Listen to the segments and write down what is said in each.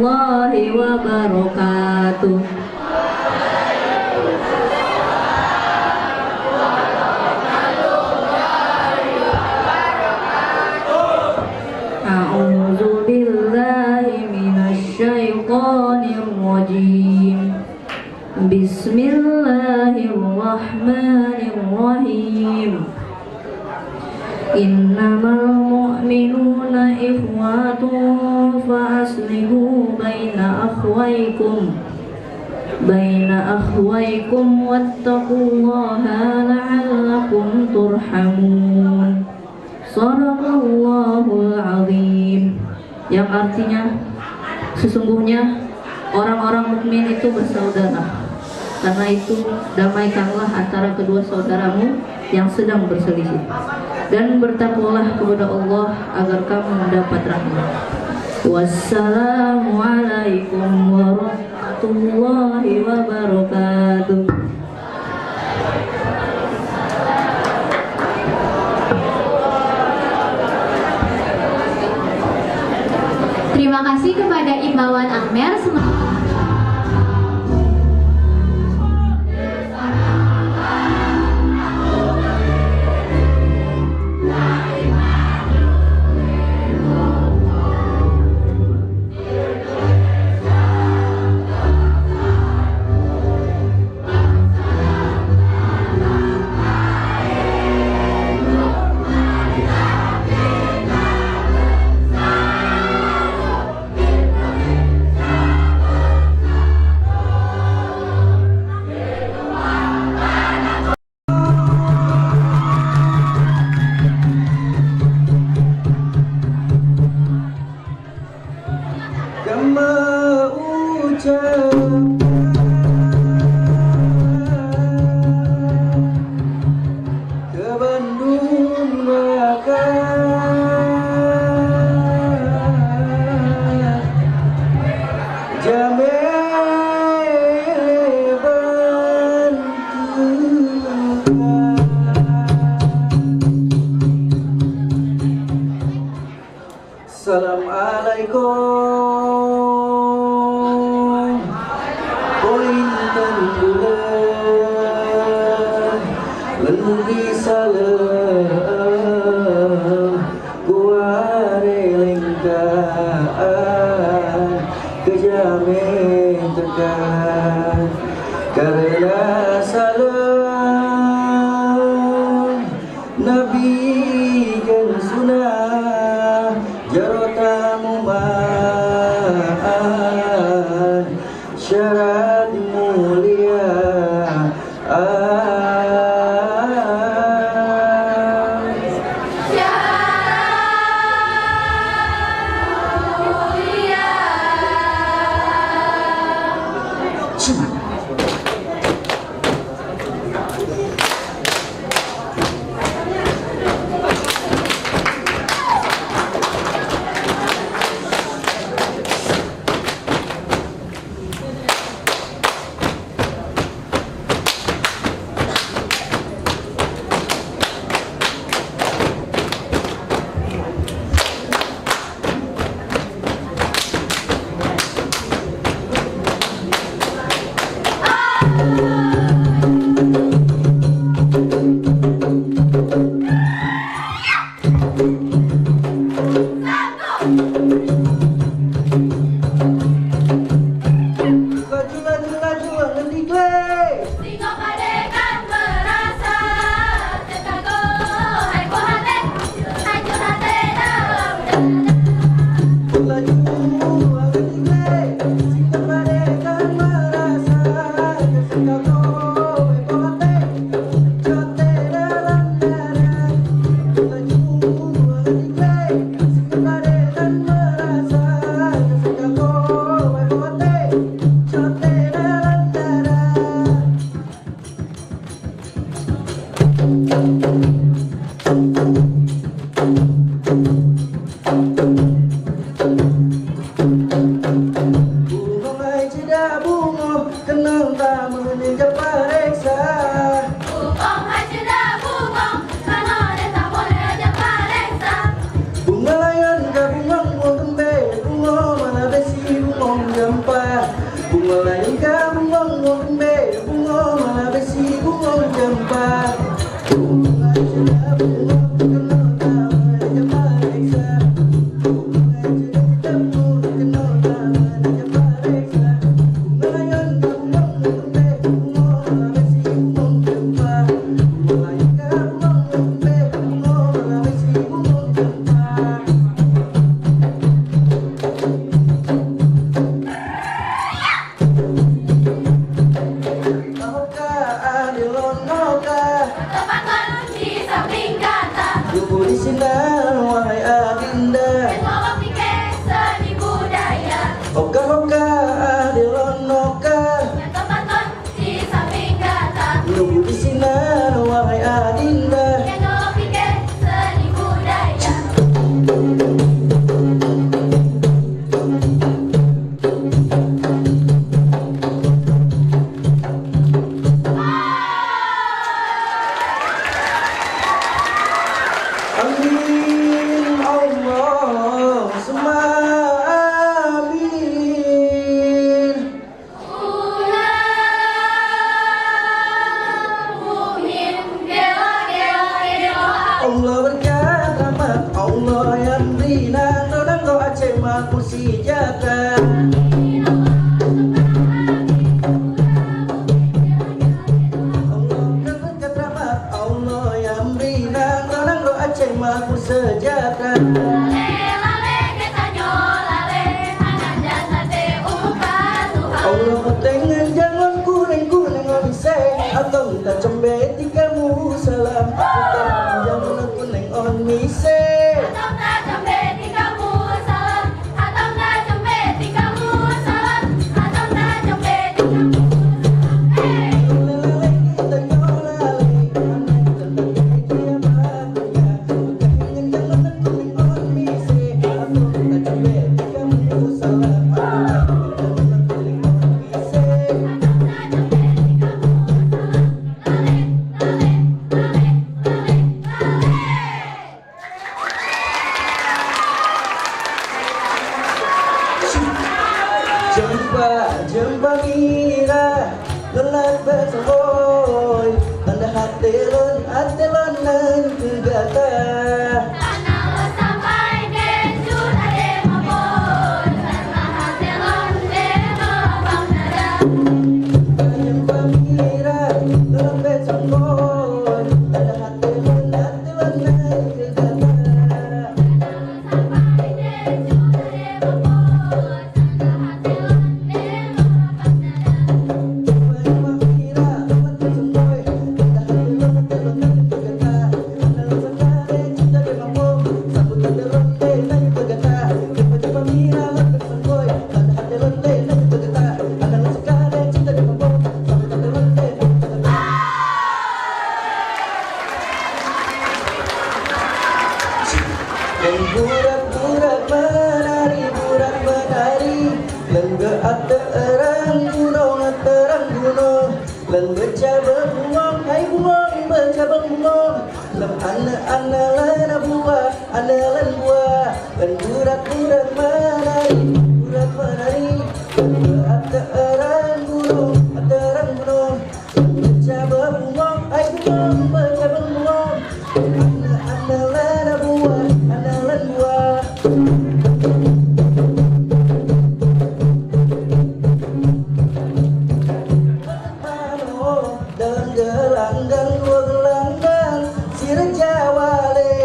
warahmatullahi wabarakatuh. A'udzu billahi minasy syaithanir rajim. Bismillahirrahmanirrahim. Innamal mu'minuna ikhwatun fa aslihu baina akhwaykum wattaqullaha la'allakum turhamun. Shadaqallahul azim. Yang artinya sesungguhnya orang-orang mukmin itu bersaudara. Karena itu damaikanlah antara kedua saudaramu yang sedang berselisih, dan bertakwalah kepada Allah agar kamu mendapat rahmat. Wassalamualaikum warahmatullahi wabarakatuh. Terima kasih kepada Imawan Amer. Assalamualaikum. Pointen bulan lenugi salam kuare lingkaan kejamin tekan karena salam Nabi yang sunnah jarotamu maan syarat mulia sinar wahai adinda. Oka-oka adilonoka, nunggu di sinar wahai adinda. Amin Allah summa amin. Allah berkat rahmat Allah yang bina nodang doa cema kursi jata. Allah berkat rahmat Allah yang bina nodang doa cema kursi sejahtera. Allah dengan jangan kuning-kuning bisa atau minta cembe kamu salam. Jangan kuning on mise. Jempa mira lelat bersamboi anda hatelon nan kegata. Jempa mira lelat bersamboi anda hatelon nan kegata. Dan burak-burak menari Lengga aterang gunung Lengga cabang bunga hai bunga bercabang bunga Lem anak-anak lana buah analan buah Dan burak-burak menari Lengga aterang gunung Lengga cabang bunga hai bunga bercabang bunga Anak-anak lana buah analan buah. Dalam gelanggang dua gelanggang si Raja Wale.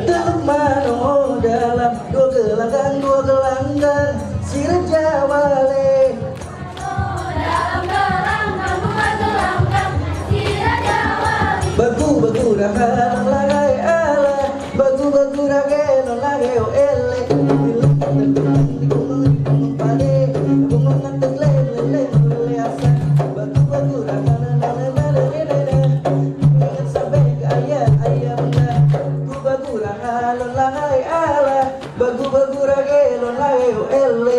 Teluk mano dalam dua gelanggang si Raja Wale. Bagu raga lagai ala, bagu raga lagai o ele. Bagu raga lagai o ele.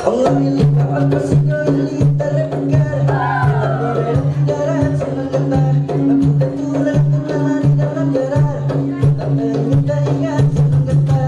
Allah ini kawan kasihnya ini terlepas. Darat senang kata, aku tertulang di dalam darat. Tak minta ingat senang kata.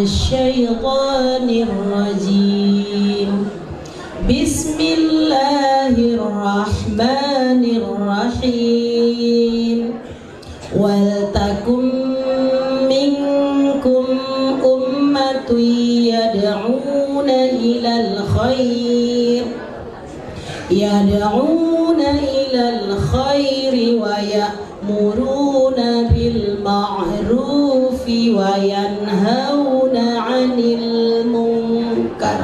الشيطان الرجيم بسم الله الرحمن الرحيم ولتكن منكم أمة يدعون إلى الخير ويأمرون بالمعروف وينهون عن المنكر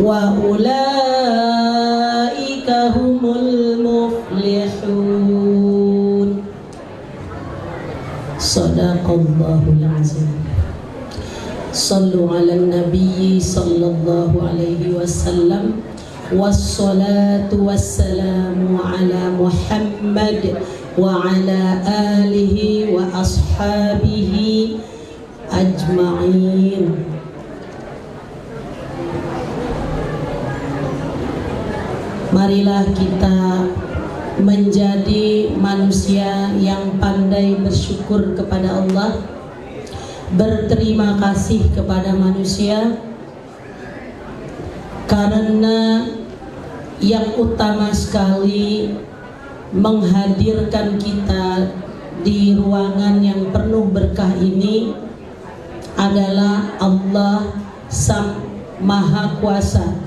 وأولئك هم المفلحون. Sadaqallahul azim. Sallu ala nabi sallallahu alaihi wasallam. Wassalatu wassalamu ala Muhammad wa ala alihi wa ashabihi ajma'in. Marilah kita menjadi manusia yang pandai bersyukur kepada Allah, berterima kasih kepada manusia, karena yang utama sekali menghadirkan kita di ruangan yang penuh berkah ini adalah Allah Sang Maha Kuasa.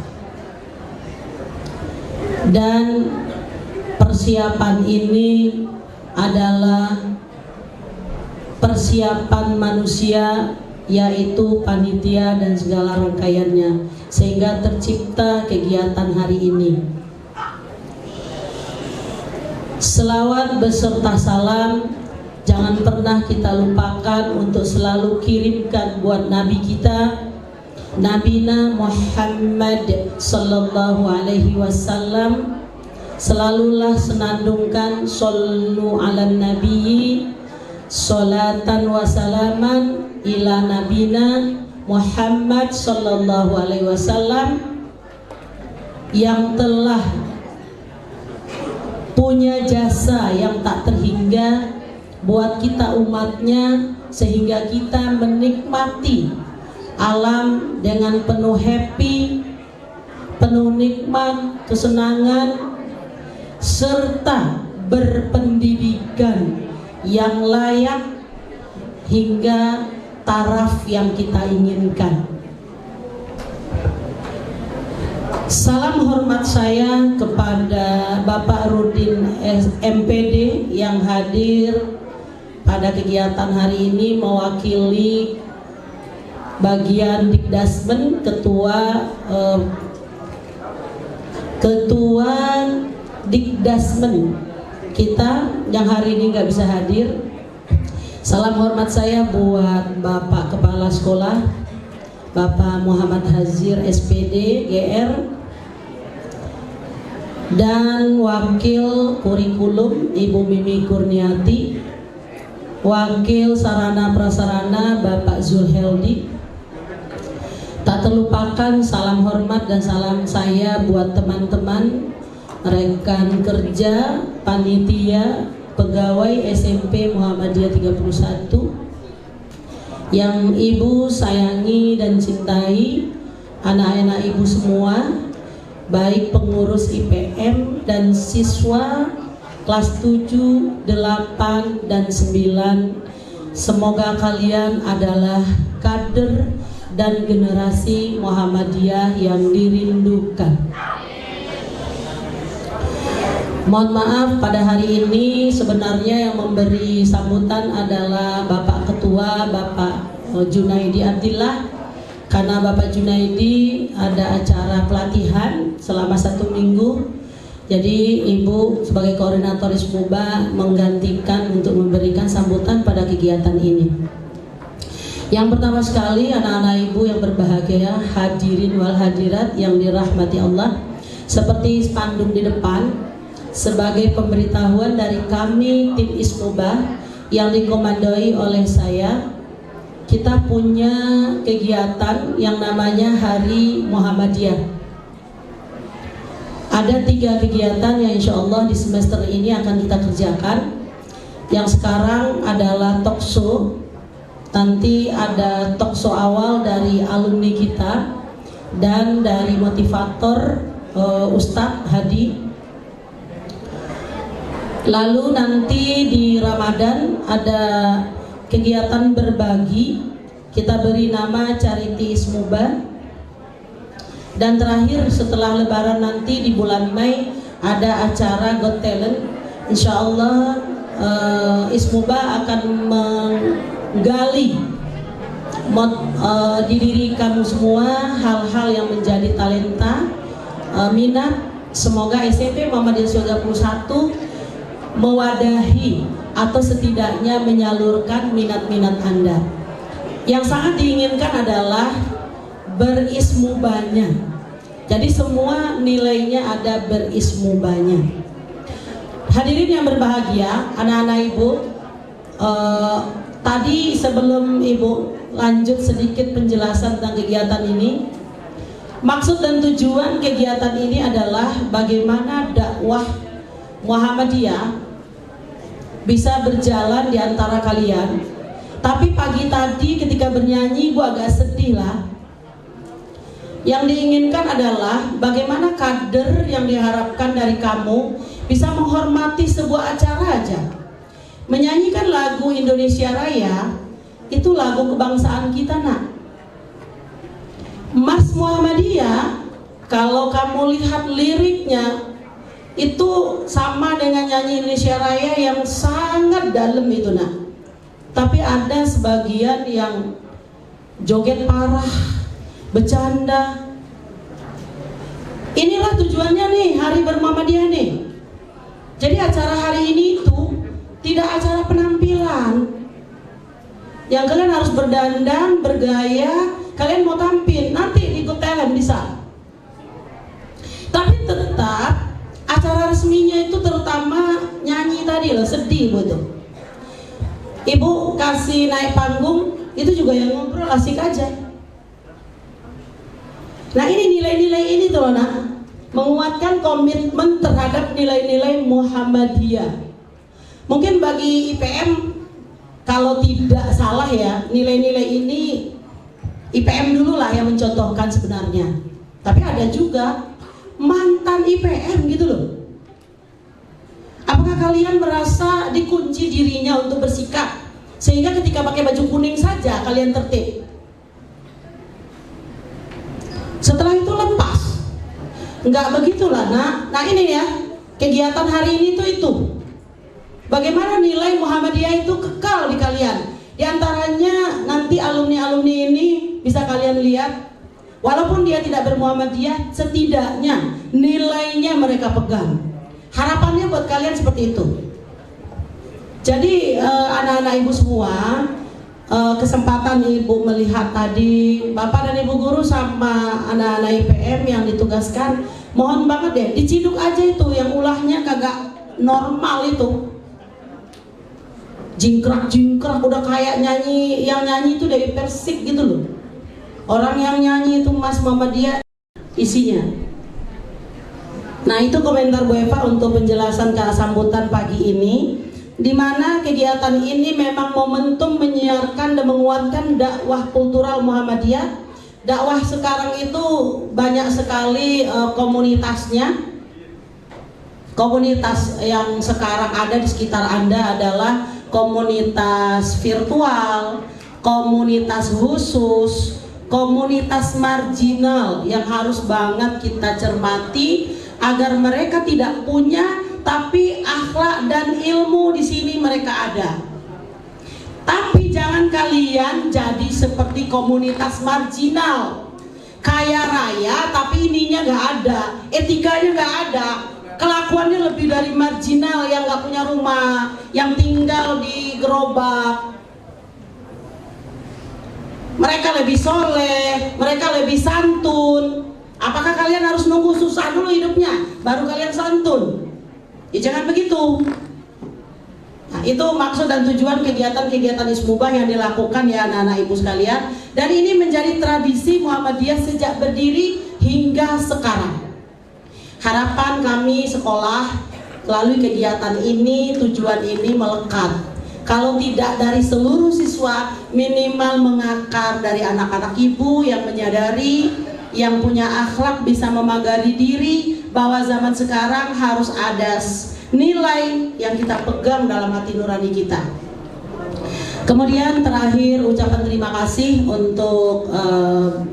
Dan persiapan ini adalah persiapan manusia, yaitu panitia dan segala rangkaiannya, sehingga tercipta kegiatan hari ini. Selawat beserta salam jangan pernah kita lupakan untuk selalu kirimkan buat Nabi kita, Nabina Muhammad sallallahu alaihi wasallam. Selalulah senandungkan sallu ala nabiyyi salatan wa salaman ila nabina Muhammad sallallahu alaihi wasallam, yang telah punya jasa yang tak terhingga buat kita umatnya, sehingga kita menikmati alam dengan penuh happy, penuh nikmat, kesenangan, serta berpendidikan yang layak hingga taraf yang kita inginkan. Salam hormat saya kepada Bapak Rudin MPD yang hadir pada kegiatan hari ini mewakili bagian Dikdasmen, Ketua Dikdasmen kita yang hari ini nggak bisa hadir. Salam hormat saya buat Bapak Kepala Sekolah, Bapak Muhammad Hazir SPD GR, dan Wakil Kurikulum Ibu Mimi Kurniati, Wakil Sarana Prasarana Bapak Zulheldi. Tak terlupakan salam hormat dan salam saya buat teman-teman rekan kerja, panitia, pegawai SMP Muhammadiyah 31 yang ibu sayangi dan cintai, anak-anak ibu semua, baik pengurus IPM dan siswa kelas 7, 8, dan 9. Semoga kalian adalah kader dan generasi Muhammadiyah yang dirindukan. Mohon maaf, pada hari ini sebenarnya yang memberi sambutan adalah Bapak Ketua, Bapak Junaidi Abdillah, karena Bapak Junaidi ada acara pelatihan selama 1 minggu. Jadi Ibu sebagai koordinator Ismuba menggantikan untuk memberikan sambutan pada kegiatan ini. Yang pertama sekali, anak-anak Ibu yang berbahagia, hadirin wal hadirat yang dirahmati Allah, seperti spanduk di depan, sebagai pemberitahuan dari kami tim Ismuba yang dikomandoi oleh saya, kita punya kegiatan yang namanya Hari Muhammadiyah. Ada 3 kegiatan yang insya Allah di semester ini akan kita kerjakan. Yang sekarang adalah talk show nanti ada talkshow awal dari alumni kita dan dari motivator Ustadz Hadi. Lalu nanti di Ramadan ada kegiatan berbagi, kita beri nama Charity Ismuba. Dan terakhir setelah Lebaran nanti di bulan Mei ada acara Got Talent. Insya Allah Ismuba akan menggali di diri kamu semua hal-hal yang menjadi talenta, minat. Semoga SMP Muhammadiyah 31 mewadahi atau setidaknya menyalurkan minat-minat Anda. Yang sangat diinginkan adalah berismubanya. Jadi semua nilainya ada berismubanya. Hadirin yang berbahagia, anak-anak ibu, tadi sebelum ibu lanjut sedikit penjelasan tentang kegiatan ini, maksud dan tujuan kegiatan ini adalah bagaimana dakwah Muhammadiyah bisa berjalan di antara kalian. Tapi pagi tadi ketika bernyanyi ibu agak sedih lah. Yang diinginkan adalah bagaimana kader yang diharapkan dari kamu bisa menghormati sebuah acara aja. Menyanyikan lagu Indonesia Raya itu lagu kebangsaan kita, nak. Mas Muhammadiyah, kalau kamu lihat liriknya itu sama dengan nyanyi Indonesia Raya yang sangat dalam itu, nak. Tapi ada sebagian yang joget parah, bercanda. Inilah tujuannya nih Hari Bermuhammadiyah nih. Jadi acara hari ini itu tidak acara penampilan yang kalian harus berdandan, bergaya. Kalian mau tampil nanti di Got Talent bisa. Tapi tetap acara resminya itu terutama nyanyi tadi loh, sedih betul. Ibu kasih naik panggung itu juga yang ngobrol asik aja. Nah ini nilai-nilai ini tuh loh, nak, menguatkan komitmen terhadap nilai-nilai Muhammadiyah. Mungkin bagi IPM kalau tidak salah ya, nilai-nilai ini IPM dulu lah yang mencontohkan sebenarnya. Tapi ada juga mantan IPM gitu loh. Apakah kalian merasa dikunci dirinya untuk bersikap sehingga ketika pakai baju kuning saja kalian tertib? Setelah itu lepas. Enggak begitulah, nak. Nah ini ya, kegiatan hari ini tuh itu. Bagaimana nilai Muhammadiyah itu kekal di kalian. Di antaranya nanti alumni-alumni ini bisa kalian lihat, walaupun dia tidak bermuhammadiyah, setidaknya nilainya mereka pegang. Harapannya buat kalian seperti itu. Jadi anak-anak ibu semua, kesempatan ibu melihat tadi bapak dan ibu guru sama anak-anak IPM yang ditugaskan, mohon banget deh diciduk aja itu yang ulahnya kagak normal itu. Jingkrak-jingkrak udah kayak nyanyi, yang nyanyi itu dari Persik gitu loh. Orang yang nyanyi itu Mas Muhammadiyah isinya. Nah itu komentar Bu Eva untuk penjelasan ke sambutan pagi ini, di mana kegiatan ini memang momentum menyiarkan dan menguatkan dakwah kultural Muhammadiyah. Dakwah sekarang itu banyak sekali komunitasnya. Komunitas yang sekarang ada di sekitar Anda adalah komunitas virtual, komunitas khusus, komunitas marginal yang harus banget kita cermati agar mereka tidak punya tapi akhlak dan ilmu di sini mereka ada. Tapi jangan kalian jadi seperti komunitas marginal, kaya raya tapi ininya nggak ada, etikanya nggak ada. Kelakuannya lebih dari marginal yang nggak punya rumah, yang tinggal di gerobak. Mereka lebih soleh, mereka lebih santun. Apakah kalian harus nunggu susah dulu hidupnya baru kalian santun? Ya jangan begitu. Nah, itu maksud dan tujuan kegiatan-kegiatan Ismubah yang dilakukan ya anak-anak ibu sekalian. Dan ini menjadi tradisi Muhammadiyah sejak berdiri hingga sekarang. Harapan kami sekolah melalui kegiatan ini, tujuan ini melekat. Kalau tidak dari seluruh siswa, minimal mengakar dari anak-anak ibu yang menyadari, yang punya akhlak, bisa memagari diri bahwa zaman sekarang harus ada nilai yang kita pegang dalam hati nurani kita. Kemudian terakhir ucapan terima kasih untuk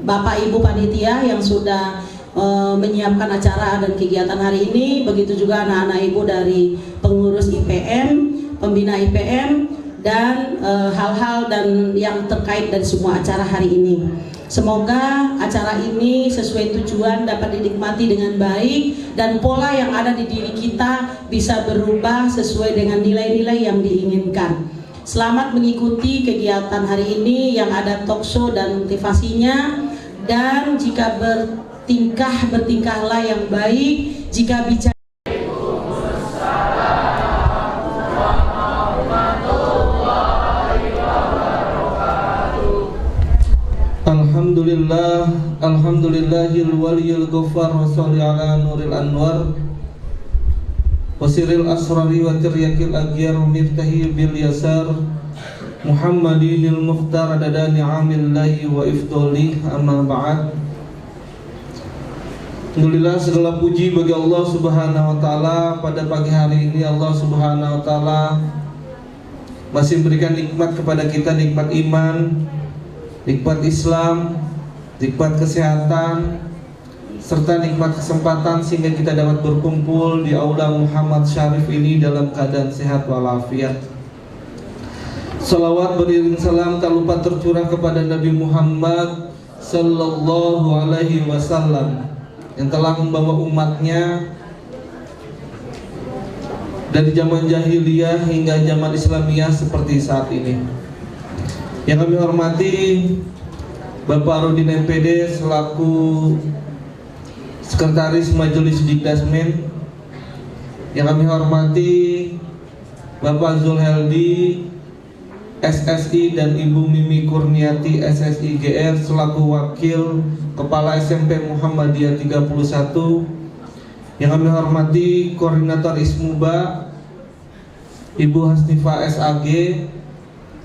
Bapak Ibu Panitia yang sudah menyiapkan acara dan kegiatan hari ini. Begitu juga anak-anak ibu dari pengurus IPM, pembina IPM, dan hal-hal dan yang terkait dari semua acara hari ini. Semoga acara ini sesuai tujuan, dapat dinikmati dengan baik, dan pola yang ada di diri kita bisa berubah sesuai dengan nilai-nilai yang diinginkan. Selamat mengikuti kegiatan hari ini yang ada talk show dan motivasinya, dan jika bertingkahlah yang baik, jika bicara Alhamdulillahil waliyil ghaffar wa sholli ala nuril anwar wa sirril asrari wa tiryakil aghyar miftahi bil yasar Muhammadinil mukhtar adada ni'amillahi wa ifdoli, amma ba'd. Alhamdulillah, segala puji bagi Allah Subhanahu wa taala. Pada pagi hari ini Allah Subhanahu wa taala masih memberikan nikmat kepada kita, nikmat iman, nikmat Islam, nikmat kesehatan, serta nikmat kesempatan sehingga kita dapat berkumpul di aula Muhammad Syarif ini dalam keadaan sehat walafiat. Salawat beriring salam tak lupa tercurah kepada Nabi Muhammad sallallahu alaihi wasallam yang telah membawa umatnya dari zaman jahiliyah hingga zaman Islamiyah seperti saat ini. Yang kami hormati Bapak Rudin MPD selaku Sekretaris Majelis Dikdasmen. Yang kami hormati Bapak Zulheldi SSI dan Ibu Mimi Kurniati SSI GR selaku Wakil Kepala SMP Muhammadiyah 31. Yang kami hormati Koordinator Ismuba Ibu Hasnifa SAG.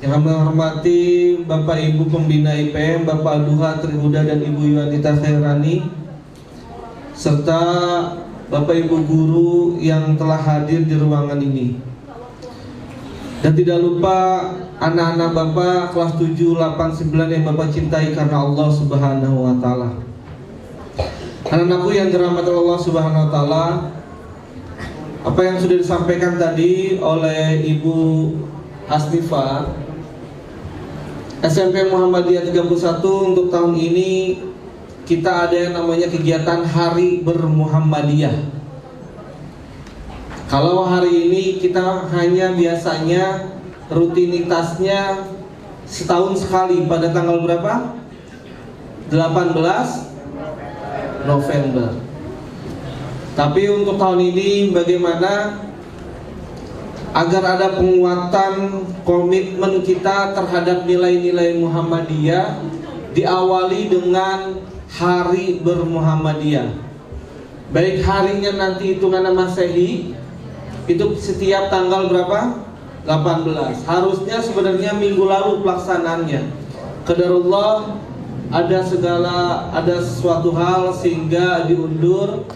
Yang kami hormati Bapak Ibu Pembina IPM, Bapak Duha Trihuda dan Ibu Yuanita Khairani, serta Bapak Ibu guru yang telah hadir di ruangan ini. Dan tidak lupa anak-anak Bapak kelas 7, 8, 9 yang Bapak cintai karena Allah Subhanahu wa taala. Anak-anakku yang dirahmati Allah Subhanahu wa taala, apa yang sudah disampaikan tadi oleh Ibu Hasnifa, SMP Muhammadiyah 31 untuk tahun ini kita ada yang namanya kegiatan Hari Bermuhammadiyah. Kalau hari ini kita hanya biasanya rutinitasnya setahun sekali pada tanggal berapa? 18 November. Tapi untuk tahun ini bagaimana agar ada penguatan komitmen kita terhadap nilai-nilai Muhammadiyah, diawali dengan Hari Bermuhammadiyah. Baik harinya nanti hitungan Masehi itu setiap tanggal berapa? 18. Harusnya sebenarnya minggu lalu pelaksanaannya. Qadarullah ada sesuatu hal sehingga diundur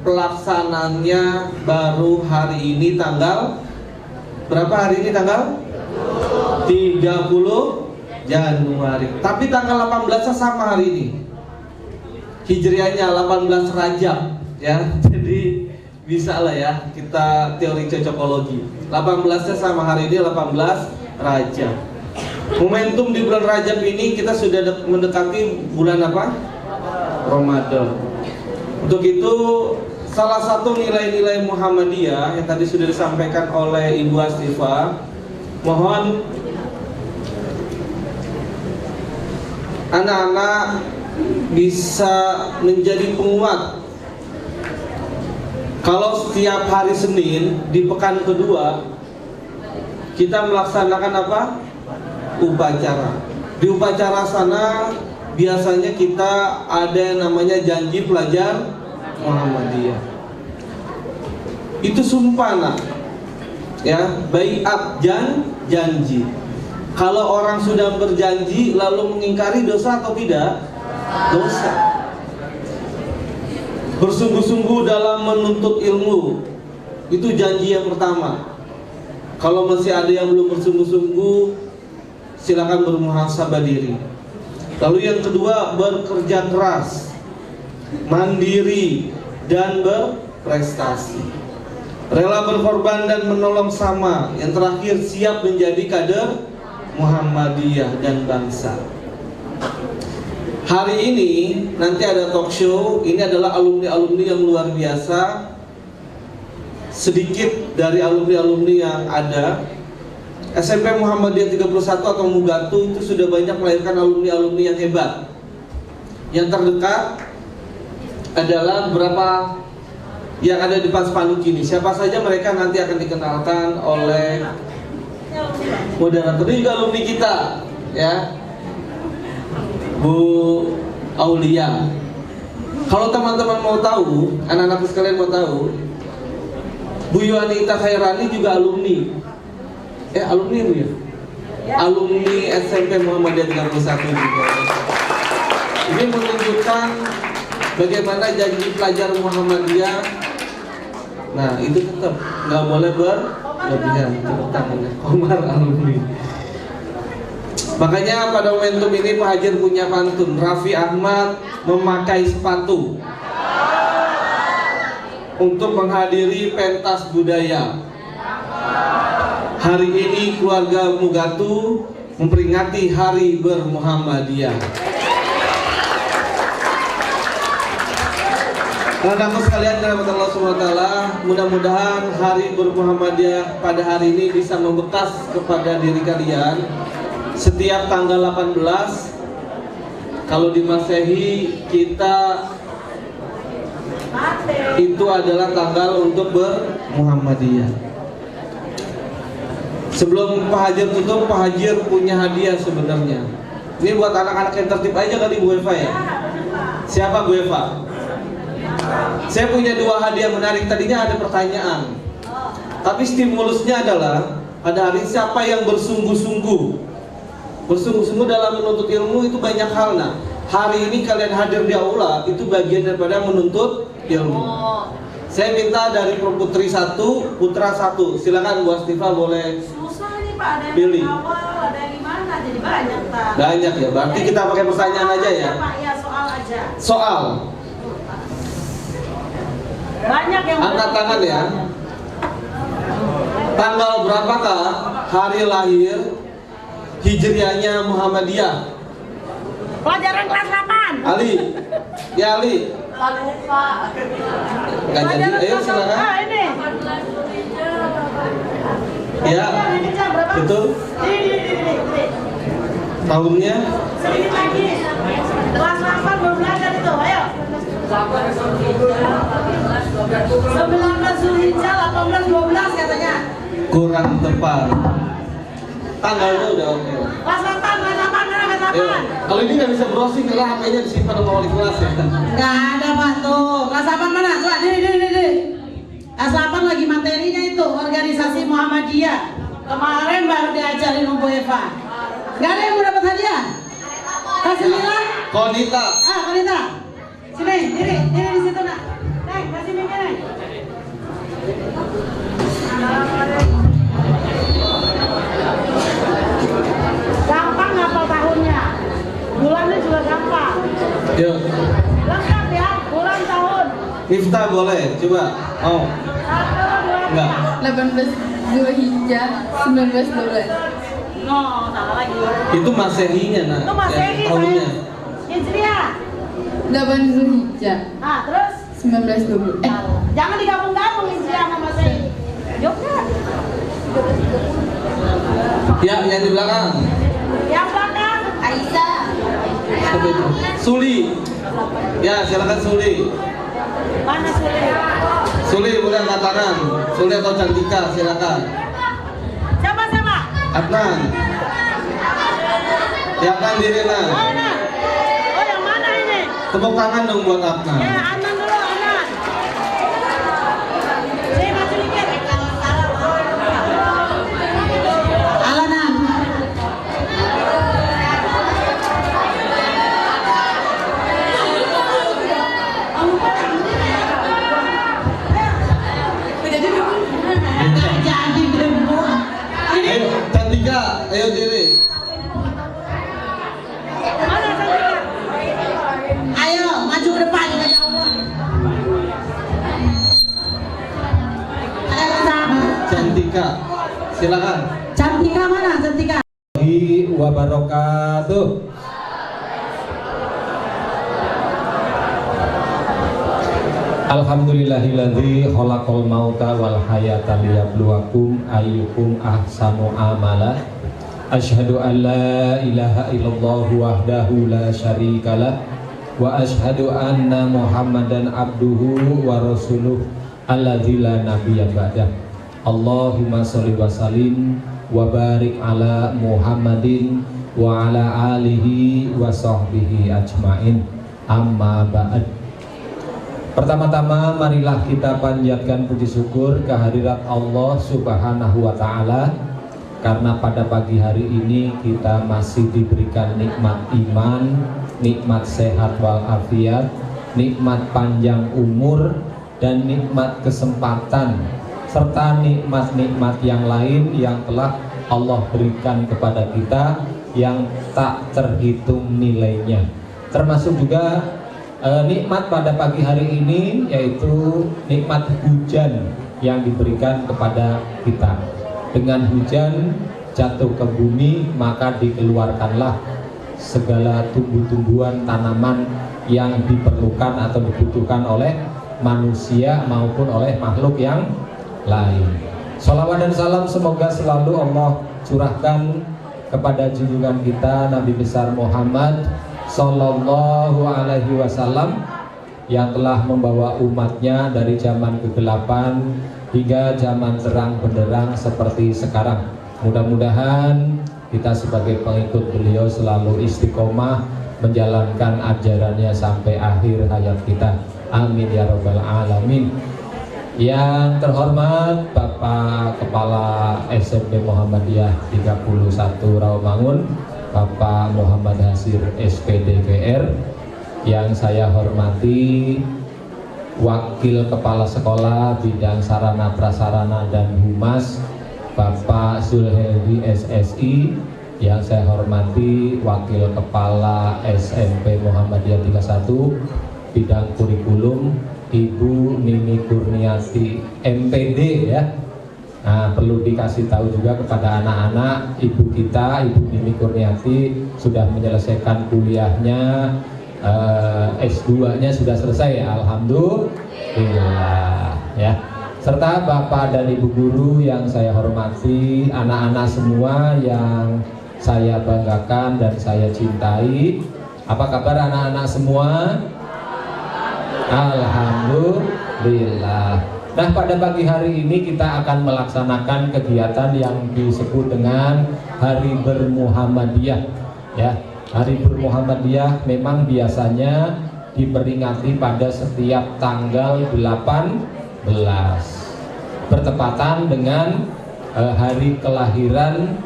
pelaksanaannya baru hari ini tanggal berapa hari ini? Tanggal 30 Januari. Tapi tanggal 18-nya sama hari ini. Hijriahnya 18 Rajab ya. Jadi bisa lah ya kita teori cocokologi. 18-nya sama hari ini 18 Rajab. Momentum di bulan Rajab ini kita sudah mendekati bulan apa? Ramadan. Untuk itu salah satu nilai-nilai Muhammadiyah yang tadi sudah disampaikan oleh Ibu Hasnifa, mohon anak-anak bisa menjadi penguat. Kalau setiap hari Senin di pekan kedua kita melaksanakan apa? Upacara. Di upacara sana biasanya kita ada yang namanya janji pelajar Muhammadiyah. Itu sumpah nak. Ya, baiat janji. Kalau orang sudah berjanji lalu mengingkari dosa atau tidak? Dosa. Bersungguh-sungguh dalam menuntut ilmu, itu janji yang pertama. Kalau masih ada yang belum bersungguh-sungguh, silakan bermuhasabah diri. Lalu yang kedua, bekerja keras, mandiri, dan berprestasi. Rela berkorban dan menolong sama. Yang terakhir, siap menjadi kader Muhammadiyah dan bangsa. Hari ini nanti ada talk show. Ini adalah alumni-alumni yang luar biasa. Sedikit dari alumni-alumni yang ada, SMP Muhammadiyah 31 atau Mugatu itu sudah banyak melahirkan alumni-alumni yang hebat. Yang terdekat adalah beberapa yang ada di depan spanduk ini. Siapa saja mereka nanti akan dikenalkan oleh moderator. Ini juga alumni kita, ya, Bu Aulia. Kalau teman-teman mau tahu, anak-anak sekalian mau tahu, Bu Yuanita Khairani juga alumni. Alumni Bu ya? Alumni SMP Muhammadiyah 31 juga. Ini menunjukkan bagaimana janji pelajar Muhammadiyah. Nah, itu tetap nggak boleh berlebihan. Tepuk tangannya Komar alumni. Makanya pada momentum ini Pak Hajar punya pantun. Raffi Ahmad memakai sepatu untuk menghadiri pentas budaya. Hari ini keluarga Mugatu memperingati Hari Bermuhammadiyah. Anak-anak sekalian dirahmati Allah SWT, mudah-mudahan Hari Bermuhammadiyah pada hari ini bisa membekas kepada diri kalian. Setiap tanggal 18, kalau di Masehi kita itu adalah tanggal untuk bermuhammadiyah. Sebelum Pak Hajar tutup, Pak Hajar punya hadiah sebenarnya. Ini buat anak-anak yang tertib aja kali Bu Eva ya. Siapa Bu Eva? Saya punya dua hadiah menarik. Tadinya ada pertanyaan, tapi stimulusnya adalah pada hari siapa yang bersungguh-sungguh dalam menuntut ilmu itu banyak hal. Nah, hari ini kalian hadir di aula itu bagian daripada menuntut ilmu. Saya minta dari Putri 1, Putra 1. Silakan Bu Astifa boleh. Susah nih Pak, ada pilih. yang awal, ada yang gimana, jadi banyak Pak. Banyak ya, berarti kita pakai pertanyaan aja ya. Pak, ya soal aja. Soal. Banyak yang Angkat tangan ya. Tanggal berapakah hari lahir Hijriahnya Muhammadiyah? pelajaran kelas 8. Ali. Ya Ali. Lupa. Enggak jadi. Ayo silakan. Ini. Ya. Ini jam berapa? Betul. Ini. Tahunnya Sedikit lagi. Kelas 8 belum belajar itu, ayo. 19 Zulhijjah 18-12 katanya. kurang tepat. Tanggalnya udah oke. Kelas 8, kelas 8, kelas 8. Ya. Kalau ini nggak bisa browsing, karena HP-nya disimpan sama wali kelas ya. Nggak ada Pak tuh. Kelas 8 mana? Coba diri. Kelas 8 lagi materinya itu organisasi Muhammadiyah. Kemarin baru diajarin Ibu Eva. Nggak ada yang mau dapat hadiah? Kelas 9? Konita. Konita. Sini, diri di situ nak. Neng, masih mikir Neng. Gampang ngapal tahunnya. Bulannya juga gampang. Yuk. Lengkap ya, bulan tahun. Miftah boleh, coba. Oh. 1, 2, 3. Enggak. 18 Zulhijjah 1912. No, salah lagi. Itu Masehinya nah. Itu Masehi, Tahunnya. Hijriah. 8 Zulhijjah Terus 1912. jangan digabung-gabung Hijriah sama Masehi. Jogja. Ya, yang di belakang. Yang belakang Aisyah. Siapa itu? Suli. Ya, silakan Suli. mana Sule? Suli boleh angkat tangan. Suli atau Cantika, silakan. Siapa? Adnan. Siapkan diri nah. Mana? Oh, yang mana ini? Tepuk tangan dong buat Adnan. Ya, Anan dulu, Anan. Saya maju dikit. Silakan. Cantika mana? Cantika. Wabarakatuh. Alhamdulillahilladzi khalaqal mauta wal hayata liyabluwakum ayyukum ahsanu amala. Asyhadu an la ilaha illallah wahdahu la syarikalah wa asyhadu anna Muhammadan abduhu wa rasuluh alladzi la nabiyya ba'dah. Allahumma sholli wa sallim wa barik ala Muhammadin wa ala alihi wa sahbihi ajmain. Amma ba'd. Pertama-tama marilah kita panjatkan puji syukur kehadirat Allah Subhanahu wa taala karena pada pagi hari ini kita masih diberikan nikmat iman, nikmat sehat walafiat, nikmat panjang umur dan nikmat kesempatan serta nikmat-nikmat yang lain yang telah Allah berikan kepada kita yang tak terhitung nilainya. Termasuk juga nikmat pada pagi hari ini yaitu nikmat hujan yang diberikan kepada kita. Dengan hujan jatuh ke bumi maka dikeluarkanlah segala tumbuh-tumbuhan tanaman yang diperlukan atau dibutuhkan oleh manusia maupun oleh makhluk yang lain. Sholawat dan salam semoga selalu Allah curahkan kepada junjungan kita Nabi besar Muhammad Sallallahu alaihi wasallam yang telah membawa umatnya dari zaman kegelapan hingga zaman terang benderang seperti sekarang. Mudah-mudahan kita sebagai pengikut beliau selalu istiqomah menjalankan ajarannya sampai akhir hayat kita. Amin ya rabbal alamin. Yang terhormat Bapak Kepala SMP Muhammadiyah 31 Rawamangun, Bapak Muhammad Hasir SPD GR, yang saya hormati Wakil Kepala Sekolah Bidang Sarana Prasarana dan Humas Bapak Zulheldi SSI, yang saya hormati Wakil Kepala SMP Muhammadiyah 31 Bidang Kurikulum Ibu Nini Kurniati MPD ya. Nah, perlu dikasih tahu juga kepada anak-anak, ibu kita, Ibu Nini Kurniati sudah menyelesaikan kuliahnya, S2-nya sudah selesai, alhamdulillah ya. Serta Bapak dan Ibu guru yang saya hormati, anak-anak semua yang saya banggakan dan saya cintai. Apa kabar anak-anak semua? Alhamdulillah. Nah, pada pagi hari ini kita akan melaksanakan kegiatan yang disebut dengan Hari Bermuhammadiyah ya. Hari Bermuhammadiyah memang biasanya diperingati pada setiap tanggal 18 bertepatan dengan hari kelahiran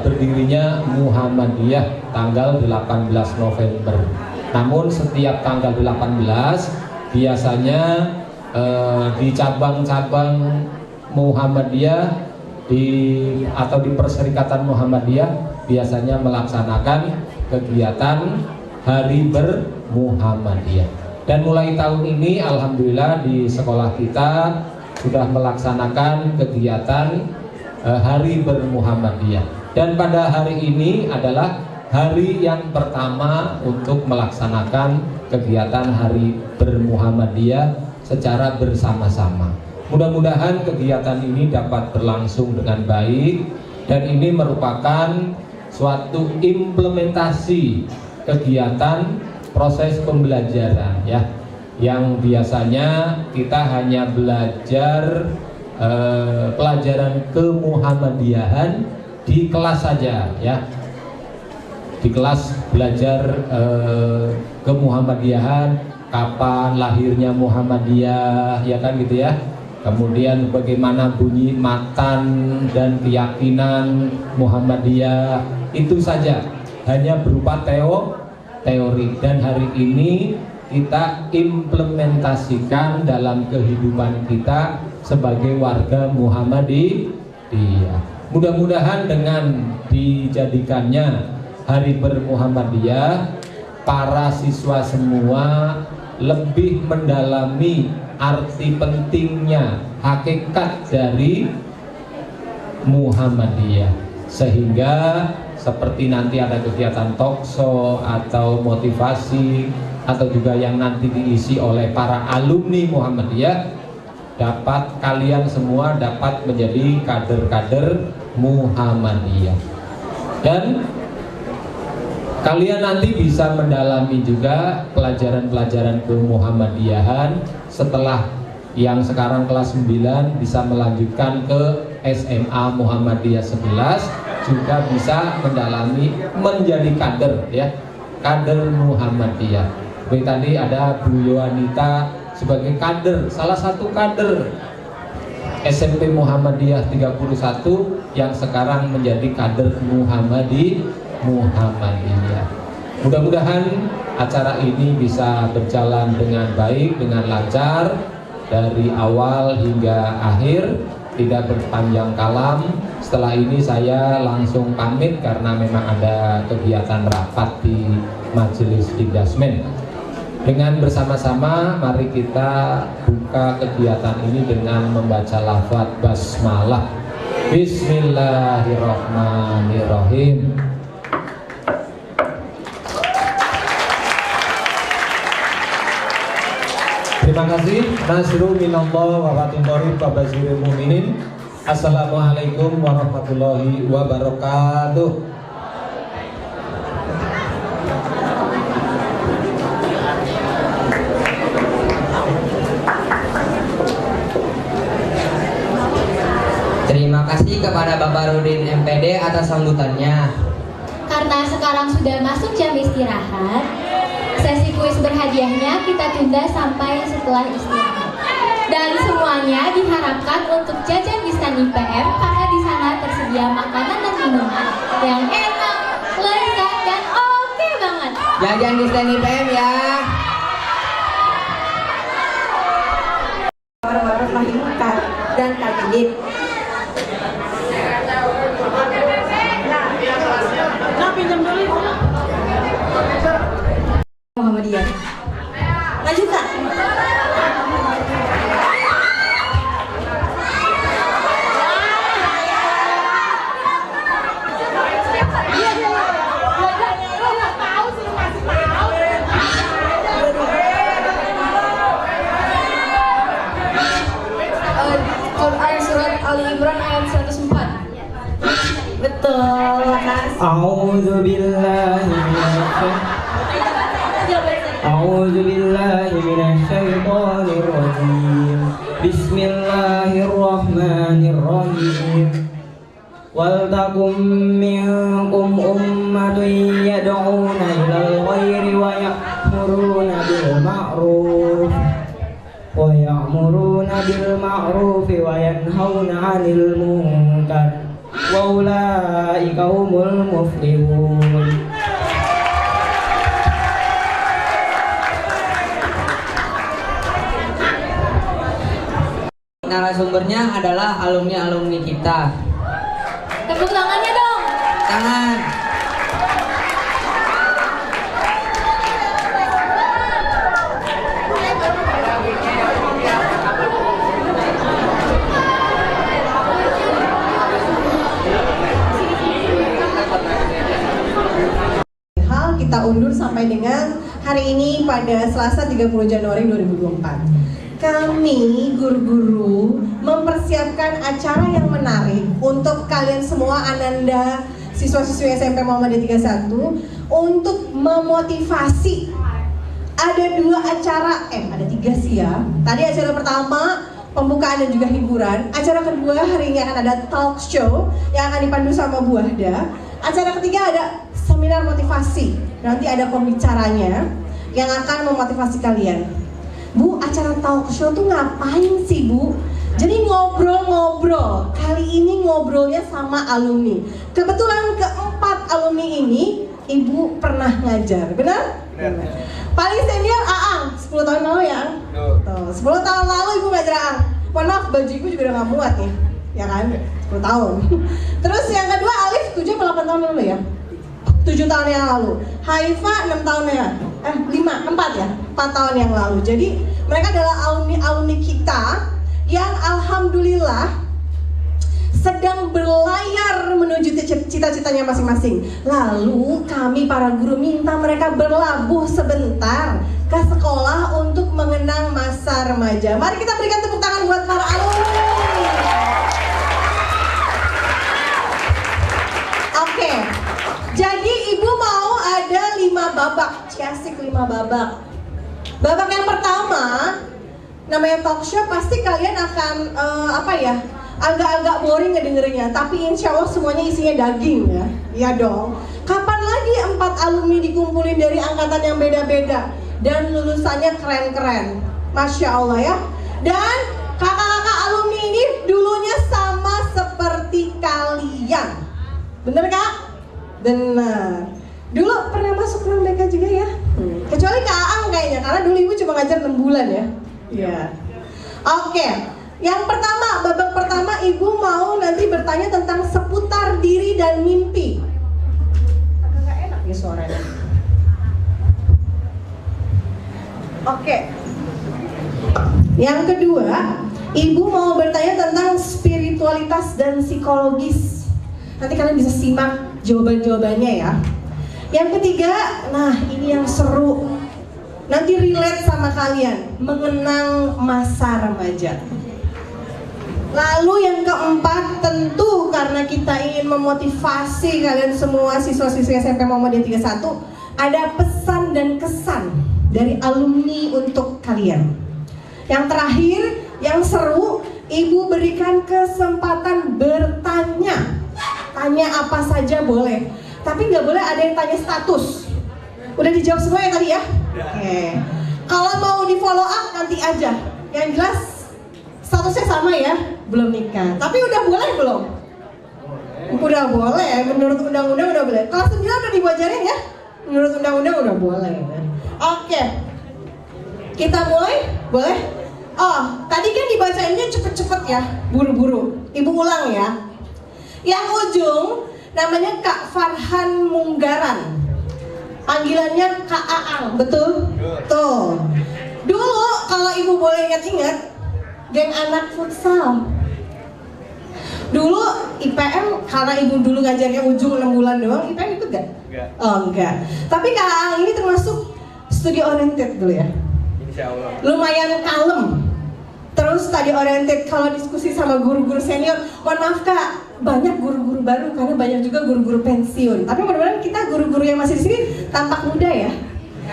berdirinya Muhammadiyah tanggal 18 November. Namun setiap tanggal 18 biasanya di cabang-cabang Muhammadiyah atau di Perserikatan Muhammadiyah biasanya melaksanakan kegiatan Hari Bermuhammadiyah. Dan mulai tahun ini alhamdulillah di sekolah kita sudah melaksanakan kegiatan Hari Bermuhammadiyah. Dan pada hari ini adalah hari yang pertama untuk melaksanakan kegiatan Hari Bermuhammadiyah secara bersama-sama. Mudah-mudahan kegiatan ini dapat berlangsung dengan baik dan ini merupakan suatu implementasi kegiatan proses pembelajaran ya, yang biasanya kita hanya belajar pelajaran kemuhammadiyahan di kelas saja ya. Di kelas belajar kemuhammadiyahan, kapan lahirnya Muhammadiyah ya kan gitu ya. Kemudian bagaimana bunyi matan dan keyakinan Muhammadiyah, itu saja hanya berupa teori. Dan hari ini kita implementasikan dalam kehidupan kita sebagai warga Muhammadiyah. Mudah-mudahan dengan dijadikannya Hari Bermuhammadiyah, para siswa semua lebih mendalami arti pentingnya hakikat dari Muhammadiyah, sehingga seperti nanti ada kegiatan talkshow atau motivasi atau juga yang nanti diisi oleh para alumni Muhammadiyah, dapat kalian semua dapat menjadi kader-kader Muhammadiyah, dan kalian nanti bisa mendalami juga pelajaran-pelajaran kemuhammadiyahan. Setelah yang sekarang kelas 9 bisa melanjutkan ke SMA Muhammadiyah 11, juga bisa mendalami menjadi kader, ya, kader Muhammadiyah. Seperti tadi ada Bu Yohanita sebagai kader, salah satu kader SMP Muhammadiyah 31 yang sekarang menjadi kader Muhammadiyah. Mudah-mudahan acara ini bisa berjalan dengan baik, dengan lancar dari awal hingga akhir, tidak berpanjang kalam. Setelah ini saya langsung pamit karena memang ada kegiatan rapat di Majelis Dikdasmen. Dengan bersama-sama mari kita buka kegiatan ini dengan membaca lafaz basmalah. Bismillahirrahmanirrahim. Terima kasih. Nasru minallah wa fathun qarib wa basyiril mu'minin. Assalamualaikum warahmatullahi wabarakatuh. Terima kasih kepada Bapak Rudin MPD atas sambutannya. Karena sekarang sudah masuk jam istirahat, sesi kuis berhadiahnya kita tunda sampai setelah istirahat. Dan semuanya diharapkan untuk jajan di stand IPM karena di sana tersedia makanan dan minuman yang enak, lezat, dan oke banget. Jajan di stand IPM ya. Dan Tajidin. Nah, pinjam dulu ibu. Muhammadiyah. Lanjut Kak. Quran surat Ali Imran ayat 104. Betul, A'udzu billahi minasyaitonir rajim. Bismillahirrahmanirrahim. Wal takum minkum ummatun yad'una ilal khairi wa ya'muruna bil ma'ruf wa yanhauna 'anil munkar wa ulaika humul muflihun. Narasumbernya adalah alumni-alumni kita. Tepuk tangannya dong. Tangan. kita undur sampai dengan hari ini pada Selasa 30 Januari 2024. Kami guru-guru mempersiapkan acara yang menarik untuk kalian semua ananda siswa-siswi SMP Muhammadiyah 31 untuk memotivasi. Ada dua acara, ada tiga sih ya. Tadi acara pertama pembukaan dan juga hiburan. Acara kedua hari ini akan ada talk show yang akan dipandu sama Bu Ahda. Acara ketiga ada seminar motivasi. Nanti ada pembicaranya yang akan memotivasi kalian. Bu, acara talk show tuh ngapain sih Bu? Jadi ngobrol-ngobrol. Kali ini ngobrolnya sama alumni. Kebetulan keempat alumni ini Ibu pernah ngajar, benar? Benar. Paling senior Aang, 10 tahun lalu ya? Tuh, 10 tahun lalu Ibu ngajar Aang. Mohon maaf, baju Ibu juga udah gak muat nih, ya kan? 10 tahun. Terus yang kedua Alif 7 atau 8 tahun lalu ya? 7 tahun yang lalu. Haifa 6 tahun ya? 4 ya? 4 tahun yang lalu. Jadi mereka adalah alumni-alumni kita yang alhamdulillah sedang berlayar menuju cita-citanya masing-masing. Lalu kami para guru minta mereka berlabuh sebentar ke sekolah untuk mengenang masa remaja. Mari kita berikan tepuk tangan buat para alumni. Oke, jadi ibu mau ada 5 babak, asik 5 babak. Babak yang pertama, namanya talk show, pasti kalian akan agak-agak boring ngedengerinnya, tapi insya Allah semuanya isinya daging ya. Iya dong. Kapan lagi 4 alumni dikumpulin dari angkatan yang beda-beda dan lulusannya keren-keren, Masya Allah ya. Dan kakak-kakak alumni ini dulunya sama seperti kalian. Bener Kak? Bener. Dulu pernah masuk UNBK juga ya? Kecuali Kak Aang kayaknya, karena dulu ibu cuma ngajar 6 bulan ya. Iya. Oke. Yang pertama, babak pertama ibu mau nanti bertanya tentang seputar diri dan mimpi. Agak gak enak nih suaranya. Oke. Yang kedua, ibu mau bertanya tentang spiritualitas dan psikologis. Nanti kalian bisa simak jawaban-jawabannya ya. Yang ketiga, nah ini yang seru. Nanti relate sama kalian, mengenang masa remaja. Lalu yang keempat, tentu karena kita ingin memotivasi kalian semua siswa-siswi SMP Muhammadiyah 31, ada pesan dan kesan dari alumni untuk kalian. Yang terakhir, yang seru, ibu berikan kesempatan bertanya. Tanya apa saja boleh, tapi nggak boleh ada yang tanya status. Udah dijawab semua ya tadi ya? Oke. Kalau mau di follow up nanti aja. Yang jelas statusnya sama ya, belum nikah. Tapi udah boleh belum? Udah boleh, menurut undang-undang udah boleh. Kelas 9 udah dibajarin ya? Menurut undang-undang udah boleh. Oke. Kita mulai? Boleh? Oh, tadi kan dibacainnya cepet-cepet ya, buru-buru. Ibu ulang ya. Yang ujung namanya Kak Farhan Munggaran. Panggilannya Kak Aang, betul? Tuh. Dulu kalau ibu boleh ingat-ingat, geng anak futsal. Dulu IPM, karena ibu dulu ngajarnya ujung 6 bulan doang, IPM ikut gak? Enggak. Oh enggak. Tapi Kak Aang ini termasuk studi oriented dulu ya? Insya Allah. Lumayan kalem. Terus tadi oriented, kalau diskusi sama guru-guru senior, mohon maaf Kak, banyak guru-guru baru karena banyak juga guru-guru pensiun. Tapi mudah-mudahan kita guru-guru yang masih di sini tampak muda ya.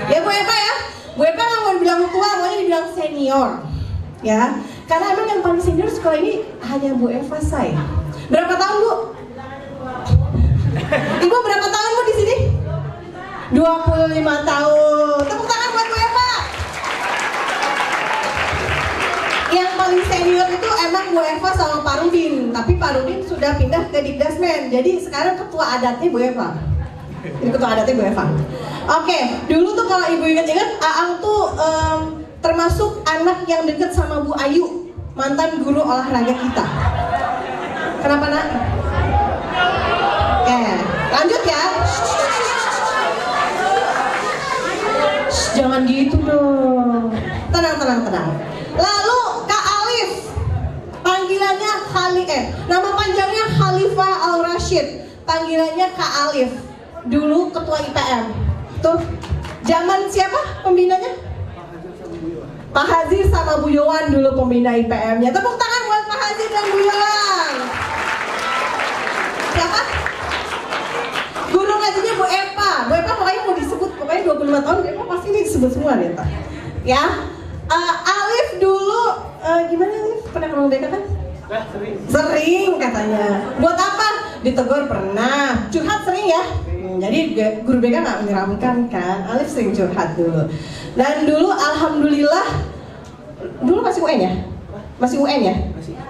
Ya Bu Eva ya. Bu Eva nggak mau dibilang tua, maunya dibilang senior. Ya. Karena emang yang paling senior sekolah ini hanya Bu Eva saya. Berapa tahun Bu? Ibu berapa tahun Bu di sini? 25 tahun. Tepuk tangan buat Bu Eva. Yang paling senior itu emang Bu Eva sama Pak Rudin, tapi Pak Rudin sudah pindah ke Dikdasmen. Jadi sekarang ketua adatnya Bu Eva. Ini ketua adatnya Bu Eva. Oke, dulu tuh kalau ibu ingat-ingat, Aang tuh termasuk anak yang deket sama Bu Ayu, mantan guru olahraga kita. Kenapa nak? Oke, lanjut ya. Jangan gitu dong. Tenang. Lalu Kak Alif, panggilannya nama panjangnya Khalifah Al-Rashid, panggilannya Kak Alif. Dulu ketua IPM. Tuh, zaman siapa pembinanya? Pak Hazir sama Bu Yowan dulu pembina IPM-nya. Tepuk tangan buat Pak Hazir dan Bu Yowan. Siapa? Guru ngajinya Bu Eva. Bu Eva pokoknya mau disebut, pokoknya 25 tahun Bu Eva pasti ini disebut semua deh. Ya. Alif dulu gimana Alif? Pernah ngomong BK kan? Sering katanya. Buat apa? Ditegur pernah. Curhat sering ya? Jadi guru BK nggak menyeramkan kan? Alif sering curhat dulu. Dan dulu alhamdulillah, dulu masih UN ya? Masih UN ya?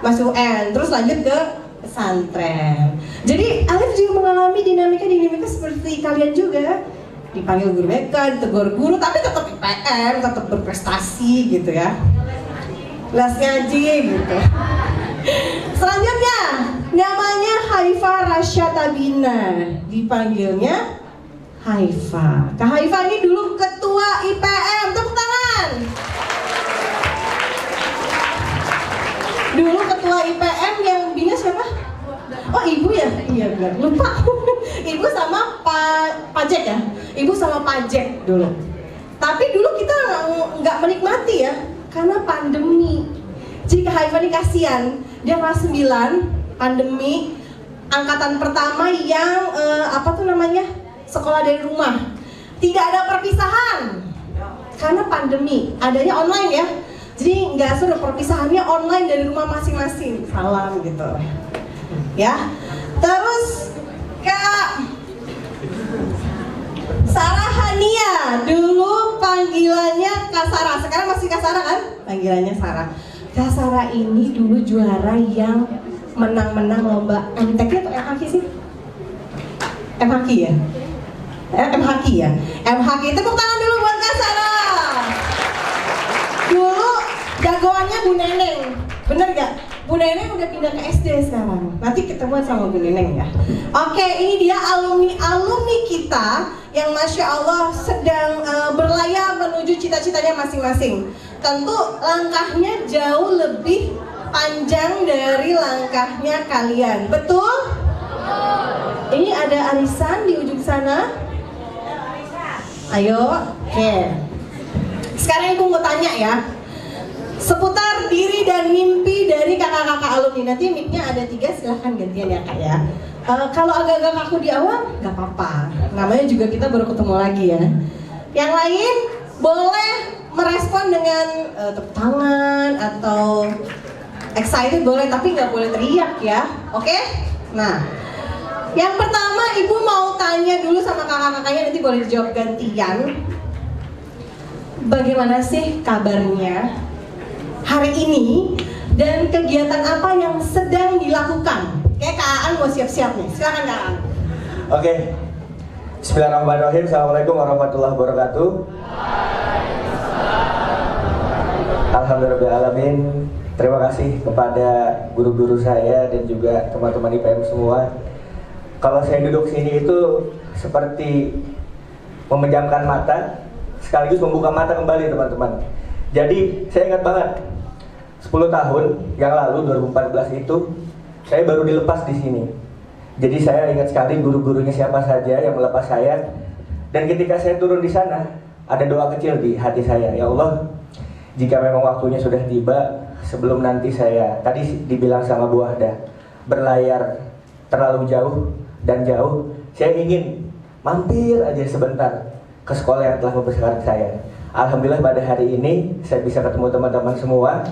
Masih UN. Terus lanjut ke pesantren. Jadi Alif juga mengalami dinamika seperti kalian juga. Dipanggil guru BK, ditegur guru, tapi tetap IPM, tetap berprestasi gitu ya. Les ngaji gitu. Selanjutnya, namanya Haifah Rasyatabina, dipanggilnya Haifah. Kak Haifah ini dulu ketua IPM, tepuk tangan. Dulu ketua IPM yang bina siapa? Oh ibu ya? Iya benar, lupa. Ibu sama Pak Jack ya? Ibu sama Pak Jack dulu. Tapi dulu kita nggak menikmati ya, karena pandemi. Jadi Kak Haifah ini kasihan, dia kelas 9, pandemi, angkatan pertama yang sekolah dari rumah. Tidak ada perpisahan, karena pandemi, adanya online ya. Jadi nggak seru, perpisahannya online dari rumah masing-masing. Salam gitu. Ya, terus Kak Sarah Hania, dulu panggilannya Kak Sarah, sekarang masih Kak Sarah kan? Panggilannya Sarah. Kak Sarah ini dulu juara yang menang-menang lomba MTQ atau MHQ sih? MHQ ya? MHQ ya? MHQ, tepuk tangan dulu buat Kak Sarah. Dulu jagoannya Bu Neneng, bener gak? Bu Neneng udah pindah ke SD sekarang. Nanti ketemuan sama Bu Neneng ya. Oke, ini dia alumni kita yang Masya Allah sedang berlayar menuju cita-citanya masing-masing. Tentu langkahnya jauh lebih panjang dari langkahnya kalian. Betul? Ini ada arisan di ujung sana. Ayo, oke. Sekarang Ibu mau tanya ya, seputar diri dan mimpi dari kakak-kakak alumni. Nanti mic-nya ada 3, silahkan gantian ya Kak ya. Kalau agak-agak kaku di awal, nggak apa-apa. Namanya juga kita baru ketemu lagi ya. Yang lain boleh merespon dengan tepuk tangan atau excited boleh, tapi nggak boleh teriak ya. Oke? Nah, yang pertama Ibu mau tanya dulu sama kakak-kakaknya, nanti boleh dijawab gantian. Bagaimana sih kabarnya hari ini dan kegiatan apa yang sedang dilakukan? Kayak Kak Aan mau siap-siap nih, silakan Kak Aan. Oke. Bismillahirrahmanirrahim. Assalamualaikum warahmatullahi wabarakatuh. Alhamdulillahirrahmanirrahim. Terima kasih kepada guru-guru saya dan juga teman-teman IPM semua. Kalau saya duduk sini itu seperti memejamkan mata sekaligus membuka mata kembali teman-teman. Jadi saya ingat banget 10 tahun yang lalu 2014 itu saya baru dilepas di sini. Jadi saya ingat sekali guru-gurunya siapa saja yang melepas saya. Dan ketika saya turun di sana, ada doa kecil di hati saya. Ya Allah, jika memang waktunya sudah tiba, sebelum nanti saya, tadi dibilang sama Bu Ahda, berlayar terlalu jauh dan jauh, saya ingin mampir aja sebentar ke sekolah yang telah membesarkan saya. Alhamdulillah pada hari ini saya bisa ketemu teman-teman semua.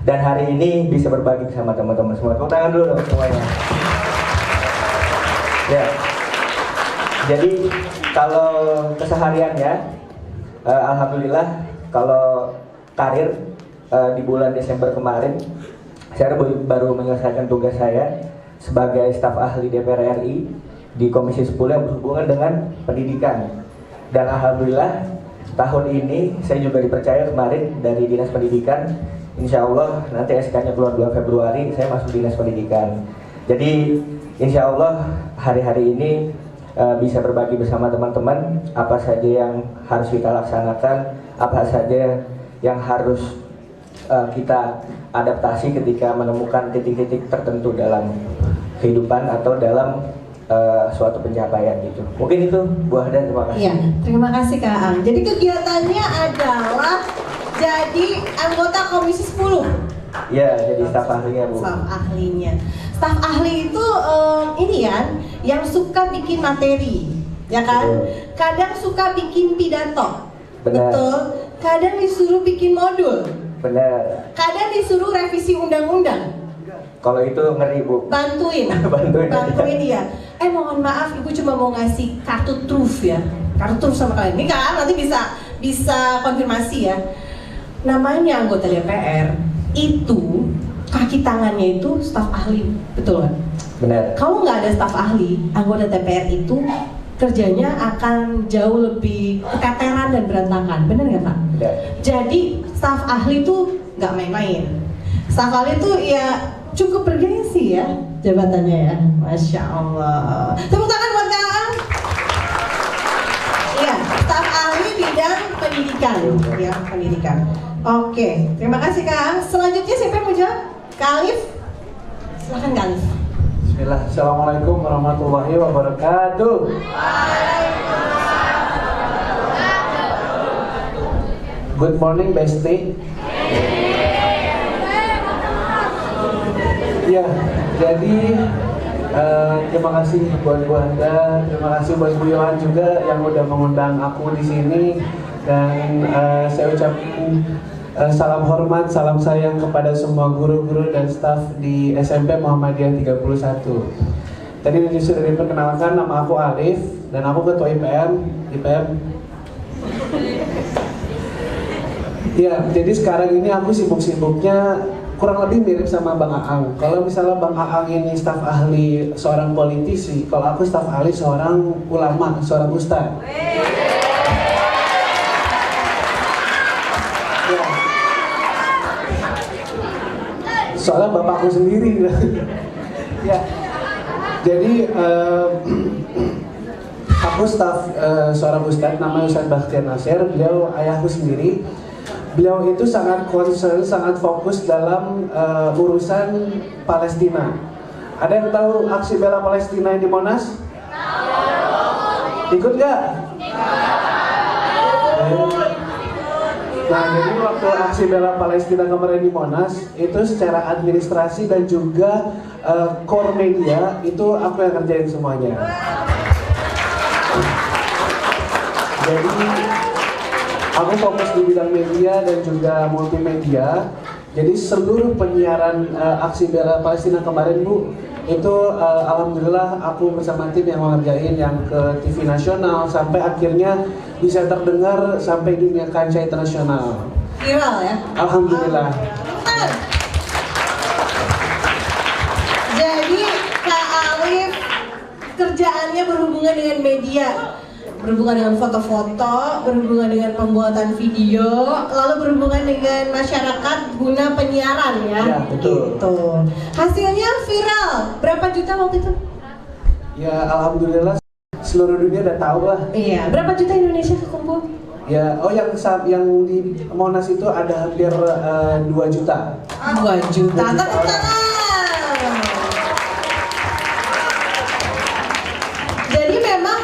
Dan hari ini bisa berbagi bersama teman-teman semua. Tepuk tangan dulu dong semuanya. Ya. Jadi kalau kesehariannya, alhamdulillah kalau karir di bulan Desember kemarin, saya baru menyelesaikan tugas saya sebagai staf ahli DPR RI di Komisi 10 yang berhubungan dengan pendidikan. Dan alhamdulillah tahun ini saya juga dipercaya kemarin dari Dinas Pendidikan. Insya Allah nanti SK-nya keluar 2 Februari, saya masuk Dinas Pendidikan. Jadi insya Allah hari-hari ini bisa berbagi bersama teman-teman apa saja yang harus kita laksanakan, apa saja yang harus kita adaptasi ketika menemukan titik-titik tertentu dalam kehidupan atau dalam suatu pencapaian gitu. Mungkin itu Bu Ahda, terima kasih. Iya, terima kasih Kak Ang. Jadi kegiatannya adalah jadi anggota Komisi 10. Iya, jadi staf ahlinya Bu. Staf ahlinya. Staf ahli itu ini ya, yang suka bikin materi, ya kan? Betul. Kadang suka bikin pidato. Benar. Betul. Kadang disuruh bikin modul. Benar. Kadang disuruh revisi undang-undang. Kalau itu ngeri Bu. Bantuin. Bantuin dia. Mohon maaf, Ibu cuma mau ngasih kartu truf ya. Kartu truf sama kalian. Ini kan nanti bisa konfirmasi ya. Namanya anggota DPR itu kaki tangannya itu staf ahli, betul kan? Benar. Kalau nggak ada staf ahli, anggota DPR itu kerjanya akan jauh lebih keteteran dan berantakan, benar nggak Pak? Benar. Jadi staf ahli itu nggak main-main. Staf ahli itu ya cukup bergengsi ya jabatannya ya, Masya Allah. Tepuk tangan buat Kak Ang. Iya, staf ahli bidang pendidikan, ya pendidikan. Oke, terima kasih Kak Ang. Selanjutnya siapa yang mau jawab? Kak Alif? Silahkan Kak Alif. Bismillah. Assalamualaikum warahmatullahi wabarakatuh. Good morning, Besti. Ya, jadi terima kasih buat Bu Anda, terima kasih buat Bu Yohan juga yang udah mengundang aku di sini, dan saya ucapkan salam hormat, salam sayang kepada semua guru-guru dan staf di SMP Muhammadiyah 31. Tadi sudah diperkenalkan, nama aku Alif dan aku ketua IPM. Ya, jadi sekarang ini aku sibuk-sibuknya kurang lebih mirip sama Bang Aang. Kalau misalnya Bang Aang ini staf ahli seorang politisi, kalau aku staf ahli seorang ulama, seorang ustadz. Ya. Soalnya bapakku sendiri. Ya. Jadi aku staf seorang ustadz namanya Ustadz Bakhtiar Nasir. Beliau ayahku sendiri. Beliau itu sangat concern, sangat fokus dalam urusan Palestina. Ada yang tahu aksi bela Palestina yang di Monas? Ikut gak? Nah, jadi waktu aksi bela Palestina kemarin di Monas, itu secara administrasi dan juga core media, itu aku yang kerjain semuanya. Jadi aku fokus di bidang media dan juga multimedia. Jadi seluruh penyiaran aksi bela Palestina kemarin, Bu, itu alhamdulillah aku bersama tim yang mengerjain, yang ke TV nasional sampai akhirnya bisa terdengar sampai dunia kancah internasional. Viral ya? Alhamdulillah. Jadi Kak Alif kerjaannya berhubungan dengan media, berhubungan dengan foto-foto, berhubungan dengan pembuatan video, lalu berhubungan dengan masyarakat guna penyiaran ya. Ya, betul. Gitu. Hasilnya viral. Berapa juta waktu itu? Ya, alhamdulillah seluruh dunia udah tahu lah. Iya. Berapa juta Indonesia kekumpul? Ya, oh yang di Monas itu ada hampir 2 juta. 2 juta. Tepuk tangan. Jadi memang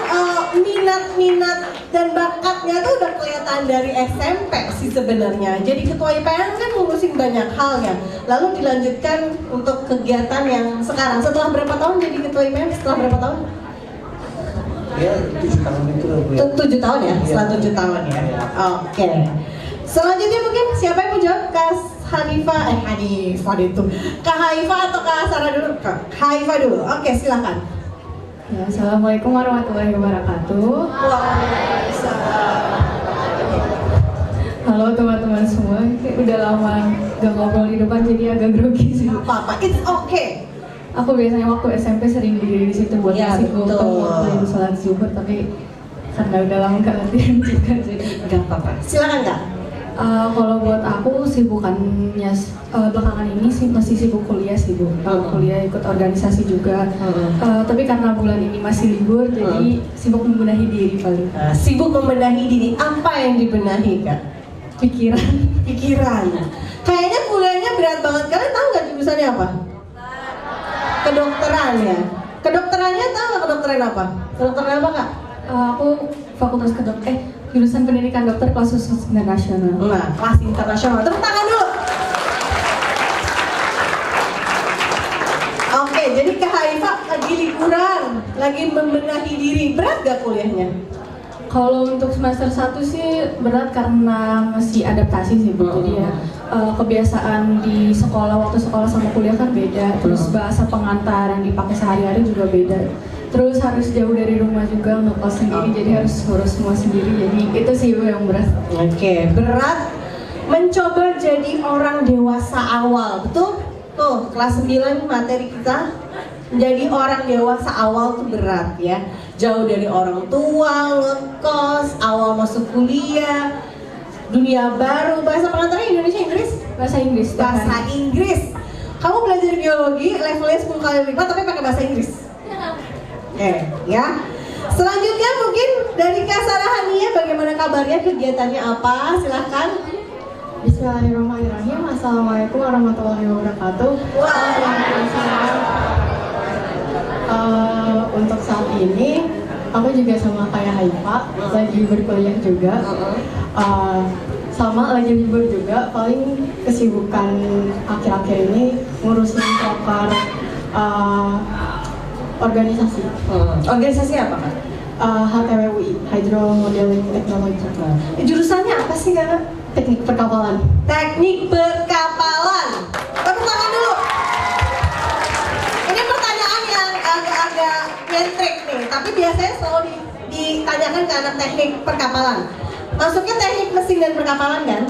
minat dan bakatnya tuh udah kelihatan dari SMP sih sebenarnya. Jadi ketua IPM kan ngurusin banyak hal ya. Lalu dilanjutkan untuk kegiatan yang sekarang. Setelah berapa tahun jadi ketua IPM? Setelah berapa tahun? Ya, 7 tahun itu loh, Bu. 7 tahun ya? Setelah 7 tahun ya? Oke. Selanjutnya mungkin siapa yang mau jawab? Kak Hanifah itu. Kak Hanifah atau Kak Sarah dulu? Kak Hanifah dulu. Oke, silakan. Ya, Assalamualaikum warahmatullahi wabarakatuh. Halo teman-teman semua, udah lama gak ngobrol di depan jadi agak grogi sih. Apa-apa, it's okay. Aku biasanya waktu SMP sering berdiri di situ buat ngasih kultum waktu sholat zuhur, tapi karena udah lama gak latihan juga jadi gak apa-apa. Silakan Kak. Kalau buat aku sibukannya belakangan ini sih masih sibuk kuliah sih Bu. Kuliah ikut organisasi juga. Tapi karena bulan ini masih libur jadi sibuk membenahi diri paling. Sibuk membenahi diri. Apa yang dibenahi Kak? Pikiran. Kayaknya kuliahnya berat banget. Kalian tahu nggak jurusannya apa? Kedokteran ya. Kedokterannya tahu nggak kedokteran apa? Kedokteran apa Kak? Aku fakultas jurusan pendidikan dokter kelas khusus internasional. Nah, kelas internasional. Tepuk tangan dulu. Oke, jadi Kak Haifah lagi liburan, lagi membenahi diri. Berat gak kuliahnya? Kalau untuk semester 1 sih berat karena masih adaptasi sih Bu. Jadi ya kebiasaan di sekolah, waktu sekolah sama kuliah kan beda. Terus bahasa pengantar yang dipakai sehari-hari juga beda. Terus harus jauh dari rumah juga, ngekos sendiri, jadi harus ngurus semua sendiri. Jadi itu sih yang berat. Oke, berat mencoba jadi orang dewasa awal, betul? Tuh, kelas 9 materi kita. Menjadi orang dewasa awal tuh berat ya. Jauh dari orang tua, ngekos, awal masuk kuliah, dunia baru. Bahasa pengantarnya Indonesia, Inggris? Bahasa Inggris. Bahasa Inggris. Kamu belajar biologi, levelnya 10 kali lipat tapi pakai bahasa Inggris. Ya. Selanjutnya mungkin dari Kak Sarah Hania, bagaimana kabarnya, kegiatannya apa? Silahkan. Bismillahirrahmanirrahim. Assalamualaikum warahmatullahi wabarakatuh. Waalaikumsalam. untuk saat ini aku juga sama kayak Haifa lagi berkuliah juga. Sama lagi libur juga, paling kesibukan akhir-akhir ini ngurusin proker organisasi. Organisasi apa Kak? HTWUI, Hydro Modeling Technology. Jurusannya apa sih Kak? Teknik perkapalan. Teknik perkapalan. Tepuk tangan dulu. Ini pertanyaan yang agak-agak nyentrik nih, tapi biasanya selalu ditanyakan ke anak teknik perkapalan. Masuknya teknik mesin dan perkapalan kan?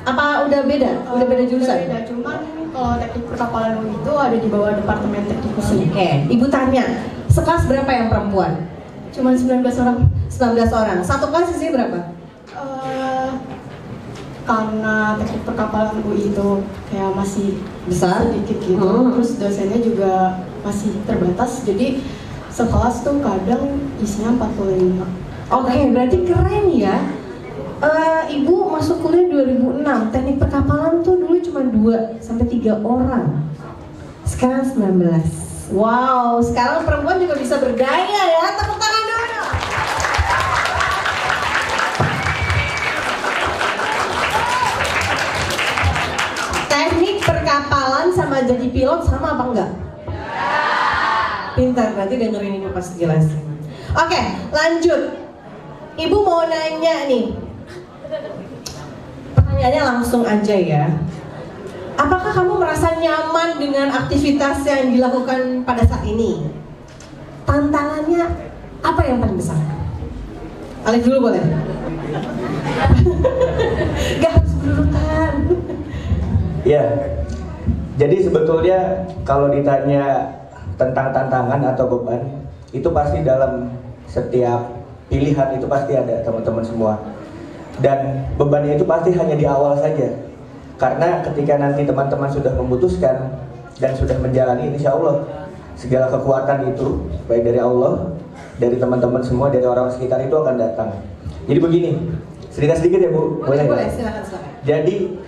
Apa udah beda? Udah beda jurusan? Beda, cuman kalau teknik perkapalan itu ada di bawah departemen teknik mesin. Oke, Ibu tanya, sekelas berapa yang perempuan? Cuman 19 orang. 19 orang. Satu kelas isinya berapa? Karena teknik perkapalan UI itu kayak masih besar sedikit gitu, terus dosennya juga masih terbatas, jadi sekelas tuh kadang isinya 45. Oke, berarti keren ya. Ibu masuk kuliah 2006, teknik perkapalan tuh dulu cuma 2-3 orang. Sekarang 19. Wow, sekarang perempuan juga bisa berdaya ya. Tepuk tangan dulu. Teknik perkapalan sama jadi pilot sama apa enggak? Pintar, nanti dengerin ini pas jelasin. Oke, lanjut. Ibu mau nanya nih. Pertanyaannya langsung aja ya. Apakah kamu merasa nyaman dengan aktivitas yang dilakukan pada saat ini? Tantangannya apa yang paling besar? Alif dulu boleh? Gak harus berurutan. Ya, jadi sebetulnya kalau ditanya tentang tantangan atau beban, itu pasti dalam setiap pilihan itu pasti ada teman-teman semua. Dan bebannya itu pasti hanya di awal saja. Karena ketika nanti teman-teman sudah memutuskan dan sudah menjalani, insya Allah segala kekuatan itu baik dari Allah, dari teman-teman semua, dari orang sekitar itu akan datang. Jadi begini, sedikit ya Bu, boleh silakan. Jadi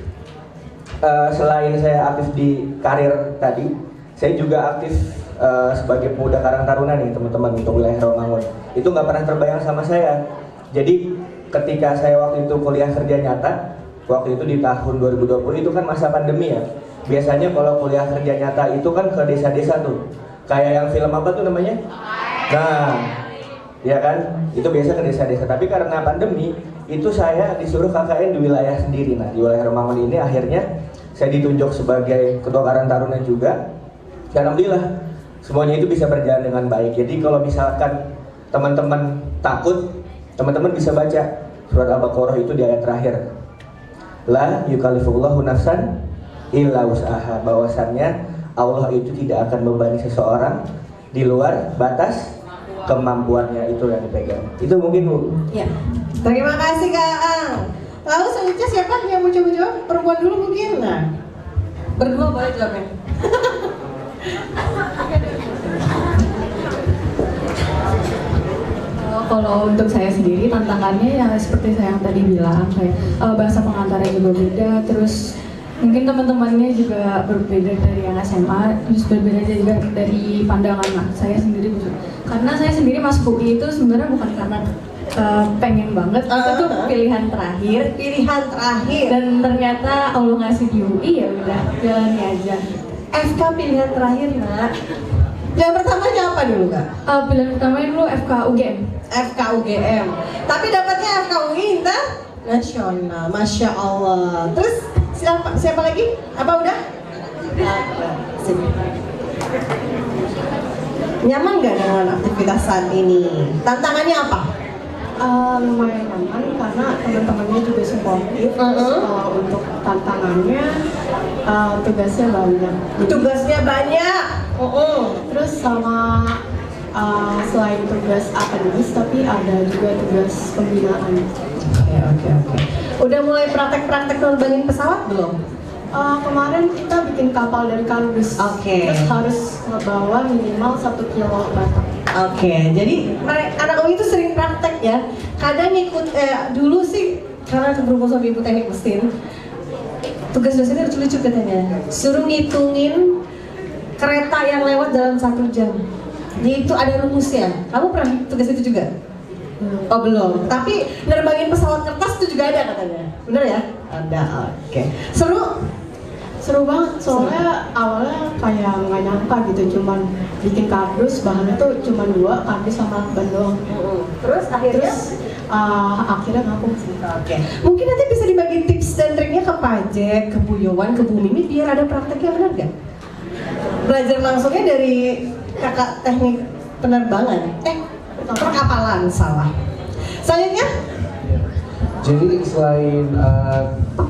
selain saya aktif di karir tadi, saya juga aktif sebagai pemuda Karang Taruna nih teman-teman untuk wilayah Rawamangun. Itu nggak pernah terbayang sama saya. Jadi ketika saya waktu itu kuliah kerja nyata, waktu itu di tahun 2020 itu kan masa pandemi ya. Biasanya kalau kuliah kerja nyata itu kan ke desa-desa tuh. Kayak yang film apa tuh namanya? Nah, ya kan? Itu biasa ke desa-desa. Tapi karena pandemi, itu saya disuruh KKN di wilayah sendiri. Nah, di wilayah Rawamangun ini akhirnya saya ditunjuk sebagai ketua Karang Taruna juga. Alhamdulillah, semuanya itu bisa berjalan dengan baik. Jadi kalau misalkan teman-teman takut, teman-teman bisa baca surat Al-Baqarah itu di ayat terakhir. La yukallifullahu nafsan illa wus'aha, bahwasannya Allah itu tidak akan membebani seseorang di luar batas kemampuannya, itu yang dipegang. Itu mungkin Bu. Ya. Terima kasih Kak Ang. Lalu selanjutnya siapa yang mau coba jawab? Perempuan dulu mungkin. Nah, berdua boleh jawabnya. Kalau untuk saya sendiri tantangannya ya seperti saya yang tadi bilang, kayak bahasa pengantarnya juga beda, terus mungkin teman-temannya juga berbeda dari yang SMA, terus berbeda juga dari pandangan saya sendiri. Karena saya sendiri masuk UI itu sebenarnya bukan karena pengen banget, itu tuh pilihan terakhir. Dan ternyata Allah ngasih di UI, ya udah jalani aja. FK pilihan terakhir Nak. Yang pertamanya apa dulu Kak? Pilihan pertamanya dulu FK UGM. FK UGM. Tapi dapatnya FK UI Internasional. Masya Allah. Terus siapa lagi? Apa udah? Sini. Nyaman gak dengan aktivitas saat ini? Tantangannya apa? Lumayan nyaman karena teman-temannya juga suportif. Untuk tantangannya tugasnya banyak. Tugasnya banyak. Terus sama selain tugas akademis tapi ada juga tugas pembinaan. Oke. Udah mulai praktek-praktek nerbangin pesawat belum? Kemarin kita bikin kapal dari kardus. Terus harus ngebawa minimal 1 kilo batok. Jadi anak UI itu sering praktek ya. Kadang ikut dulu sih karena berhubung sama ibu teknik mesin. Tugas dosennya lucu-lucu katanya. Suruh ngitungin kereta yang lewat dalam 1 jam. Itu ada rumusnya. Kamu pernah tugas itu juga? Oh belum. Tapi nerbangin pesawat kertas itu juga ada katanya. Bener ya? Ada. Oke. Seru? Seru banget, soalnya awalnya kayak nggak nyangka gitu, cuman bikin kardus, bahannya tuh cuman 2, kardus sama ban doang. Terus akhirnya? Akhirnya ngaku sih. Oke. Mungkin nanti bisa dibagi tips dan triknya ke Pajek, ke Bu Yowan, ke Bu Mimi biar ada prakteknya, benar nggak? Belajar langsungnya dari kakak teknik penerbangan. Perkapalan, salah. Selanjutnya? Jadi selain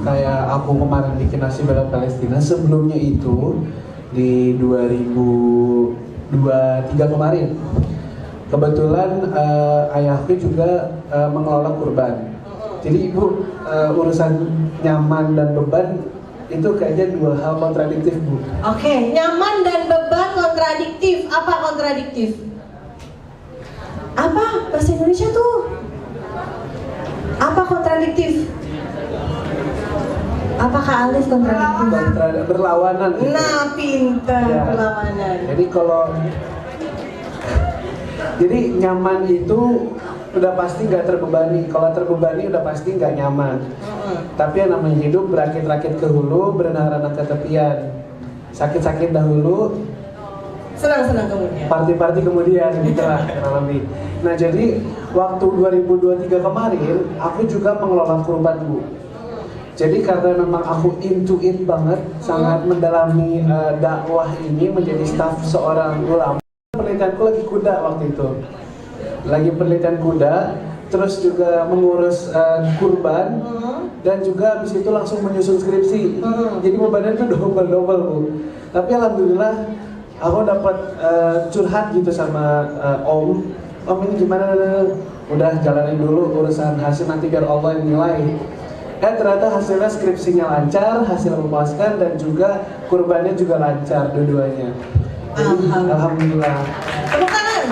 kayak aku kemarin bikin nasi bela Palestina, sebelumnya itu di 2023 kemarin kebetulan ayahku juga mengelola kurban. Jadi ibu urusan nyaman dan beban itu kayaknya 2 hal kontradiktif, Bu. Oke, nyaman dan beban kontradiktif. Apa kontradiktif? Apa bahasa Indonesia tuh? Apa kontradiktif? Apakah Alif kontradiktif? Berlawanan gitu. Nah, pintar, Ya. berlawanan. Jadi nyaman itu udah pasti nggak terbebani. Kalau terbebani udah pasti nggak nyaman. Tapi yang namanya hidup berakit-rakit ke hulu, berenang-renang ke tepian. Sakit-sakit dahulu, Senang-senang kemudian. party-party kemudian gitu lah kurang lebih. Nah jadi waktu 2023 kemarin aku juga mengelola kurban, Bu. Jadi karena memang aku into it banget, sangat mendalami dakwah ini menjadi staf seorang ulama. Penelitianku lagi kuda waktu itu, lagi penelitian kuda, terus juga mengurus kurban, dan juga habis itu langsung menyusun skripsi. Jadi bebannya itu double, Bu. Tapi alhamdulillah aku dapat curhat gitu sama Om ini gimana? Udah jalanin dulu urusan hasil nanti biar Allah yang nilai. Ternyata hasilnya skripsinya lancar, hasil memuaskan, dan juga kurbannya juga lancar dua-duanya. Jadi, alhamdulillah. Tepuk tangan.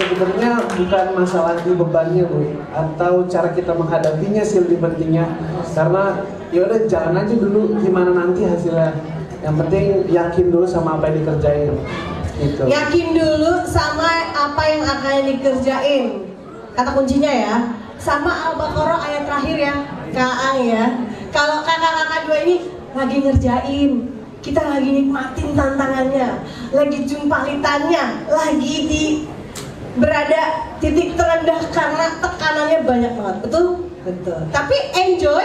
Sebenarnya bukan masalah di bebannya, Bu, atau cara kita menghadapinya sih lebih pentingnya. Karena ya udah jalan aja dulu, gimana nanti hasilnya. Yang penting yakin dulu sama apa yang dikerjain. Gitu. Yakin dulu sama apa yang akan dikerjain. Kata kuncinya ya. Sama Al-Baqarah ayat terakhir ya, Kak Ang ya. Kalau kakak-kakak dua ini lagi ngerjain, kita lagi nikmatin tantangannya, lagi jumpalitannya, lagi di berada titik terendah karena tekanannya banyak banget, betul? Betul. Tapi enjoy.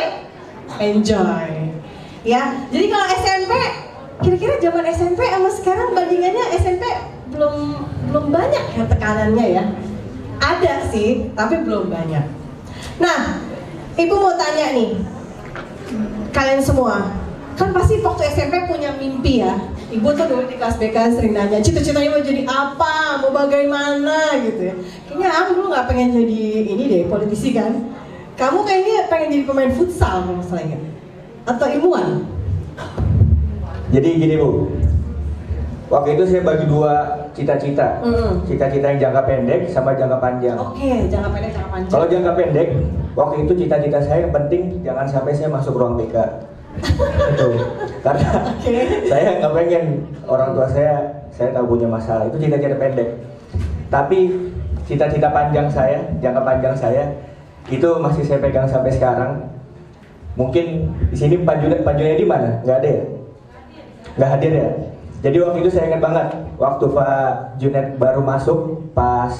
Ya, jadi kalau SMP, kira-kira zaman SMP sama sekarang bandingannya SMP belum banyak ya tekanannya ya. Ada sih, tapi belum banyak. Nah, Ibu mau tanya nih, kalian semua, kan pasti waktu SMP punya mimpi ya. Ibu tuh dulu di kelas BK sering nanya, cita-citanya mau jadi apa, mau bagaimana gitu ya. Kayaknya aku dulu nggak pengen jadi ini deh, politisi kan. Kamu kayaknya pengen jadi pemain futsal kalau saya ingat. Atau ilmuwan? Jadi gini, Bu, waktu itu saya bagi 2 cita-cita. Cita-cita yang jangka pendek sama jangka panjang. Oke, jangka pendek, jangka panjang. Kalau jangka pendek, waktu itu cita-cita saya yang penting jangan sampai saya masuk ruang BK. Itu karena saya nggak pengen orang tua saya tahu punya masalah. Itu cita-cita pendek. Tapi cita-cita panjang saya, jangka panjang saya itu masih saya pegang sampai sekarang. Mungkin di sini Pak Junaidi mana? Nggak ada ya? Nggak hadir ya? Jadi waktu itu saya ingat banget waktu Pak Junaid baru masuk, pas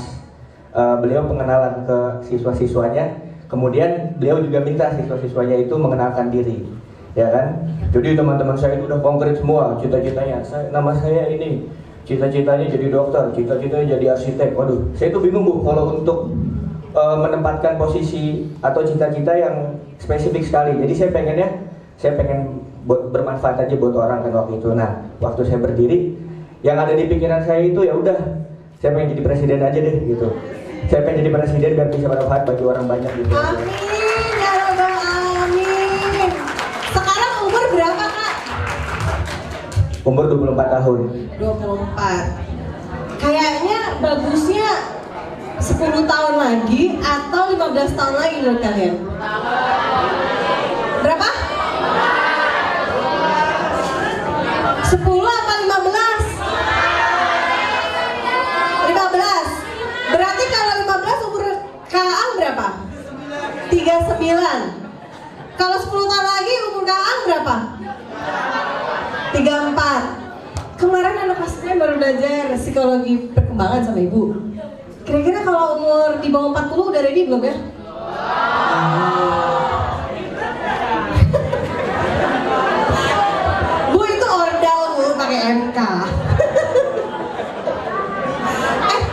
beliau pengenalan ke siswa-siswanya, kemudian beliau juga minta siswa-siswanya itu mengenalkan diri, ya kan? Jadi teman-teman saya itu udah konkret semua cita-citanya. Nama saya ini, cita-citanya jadi dokter, cita-citanya jadi arsitek. Waduh, saya tuh bingung, Bu, kalau untuk menempatkan posisi atau cita-cita yang spesifik sekali. Jadi saya pengen bermanfaat aja buat orang kan waktu itu. Nah, waktu saya berdiri, yang ada di pikiran saya itu ya udah, saya pengen jadi presiden aja deh gitu. Saya pengen jadi presiden biar bisa bermanfaat bagi orang banyak gitu. Amin, ya Rabbal Alamin. Sekarang umur berapa, Kak? Umur 24 tahun. 24. Kayaknya bagusnya 10 tahun lagi atau 15 tahun lagi menurut kalian? Berapa? 10 apa 39. Kalau 10 tahun lagi umur Kak Ang berapa? 34. Kemarin anak kelas 9 baru belajar psikologi perkembangan sama ibu. Kira-kira kalau umur di bawah 40 udah ready belum ya? Bu itu ordal bu pakai MK.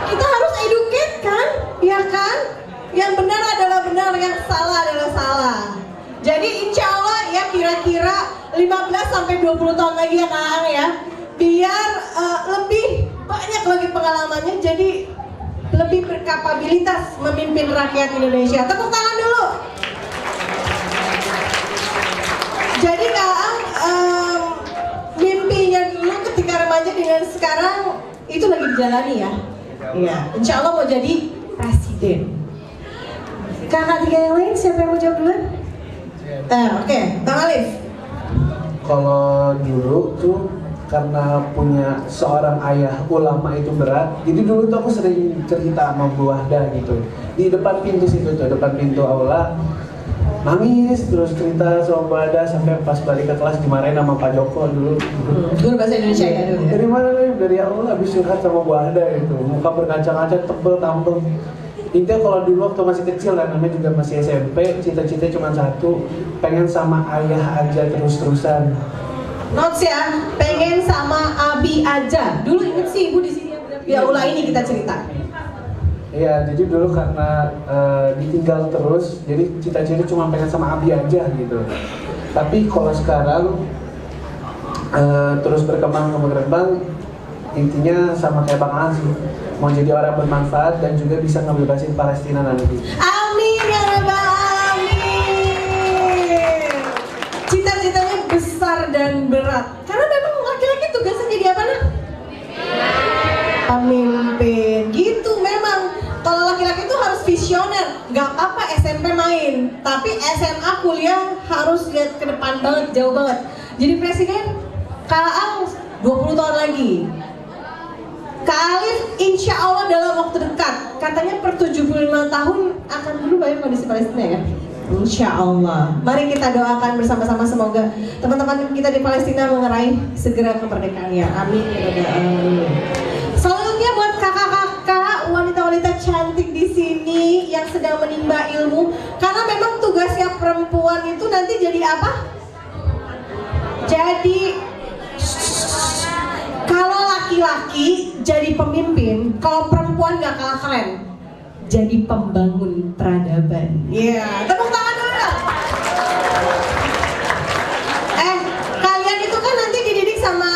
Kita harus educate kan? Ya kan? Yang benar adalah benar, yang salah adalah salah. Jadi insya Allah ya kira-kira 15-20 tahun lagi ya Kak Ang ya, biar lebih banyak lagi pengalamannya, jadi lebih berkapabilitas memimpin rakyat Indonesia. Tepuk tangan dulu. Jadi Kak Ang mimpinya dulu ketika remaja dengan sekarang itu lagi dijalani ya. Iya. Insya Allah mau jadi presiden. Kakak tiga yang lain siapa yang mau jawab duluan? Oke, Bang Alif. Kalau dulu tuh karena punya seorang ayah ulama itu berat, jadi dulu tuh aku sering cerita sama Bu Wahda gitu di depan pintu situ tuh, depan pintu aula, nangis terus cerita sama Bu Wahda sampai pas balik ke kelas dimarahin sama Pak Joko dulu. Guru bahasa Indonesia ya dulu. Dari mana nih? Dari Allah habis curhat sama Bu Wahda gitu, muka berkaca-kaca, tebel tampil. Intinya kalau dulu waktu masih kecil kan, namanya juga masih SMP, cita-cita cuma satu, pengen sama ayah aja terus-terusan. Notes ya, pengen sama Abi aja. Dulu inget sih ibu di sini di aula ini kita cerita. Iya, jadi dulu karena ditinggal terus, jadi cita-cita cuma pengen sama Abi aja gitu. Tapi kalau sekarang terus berkembang, intinya sama kayak Bang Ang sih, mau jadi orang bermanfaat dan juga bisa ngebebasin Palestina nanti. Amin ya rabbal alamin. Cita-citanya besar dan berat. Karena memang laki-laki tugasnya jadi apa nah? Pemimpin. Gitu memang. Kalau laki-laki itu harus visioner. Gak apa-apa SMP main, tapi SMA kuliah harus lihat ke depan banget, jauh banget. Jadi presiden Kak Ang 20 tahun lagi. Kak Alif insya Allah dalam waktu dekat, katanya per 75 tahun akan berubah ya kondisi Palestina ya. Insya Allah. Mari kita doakan bersama-sama, semoga teman-teman kita di Palestina meraih segera kemerdekaannya. Amin ya rabbal alamin. Selanjutnya buat kakak-kakak, wanita-wanita cantik di sini yang sedang menimba ilmu, karena memang tugasnya perempuan itu nanti jadi apa? Jadi kalau laki-laki jadi pemimpin, kalau perempuan gak kalah keren, jadi pembangun peradaban. Iya, tepuk tangan dulu dong. Kalian itu kan nanti dididik sama,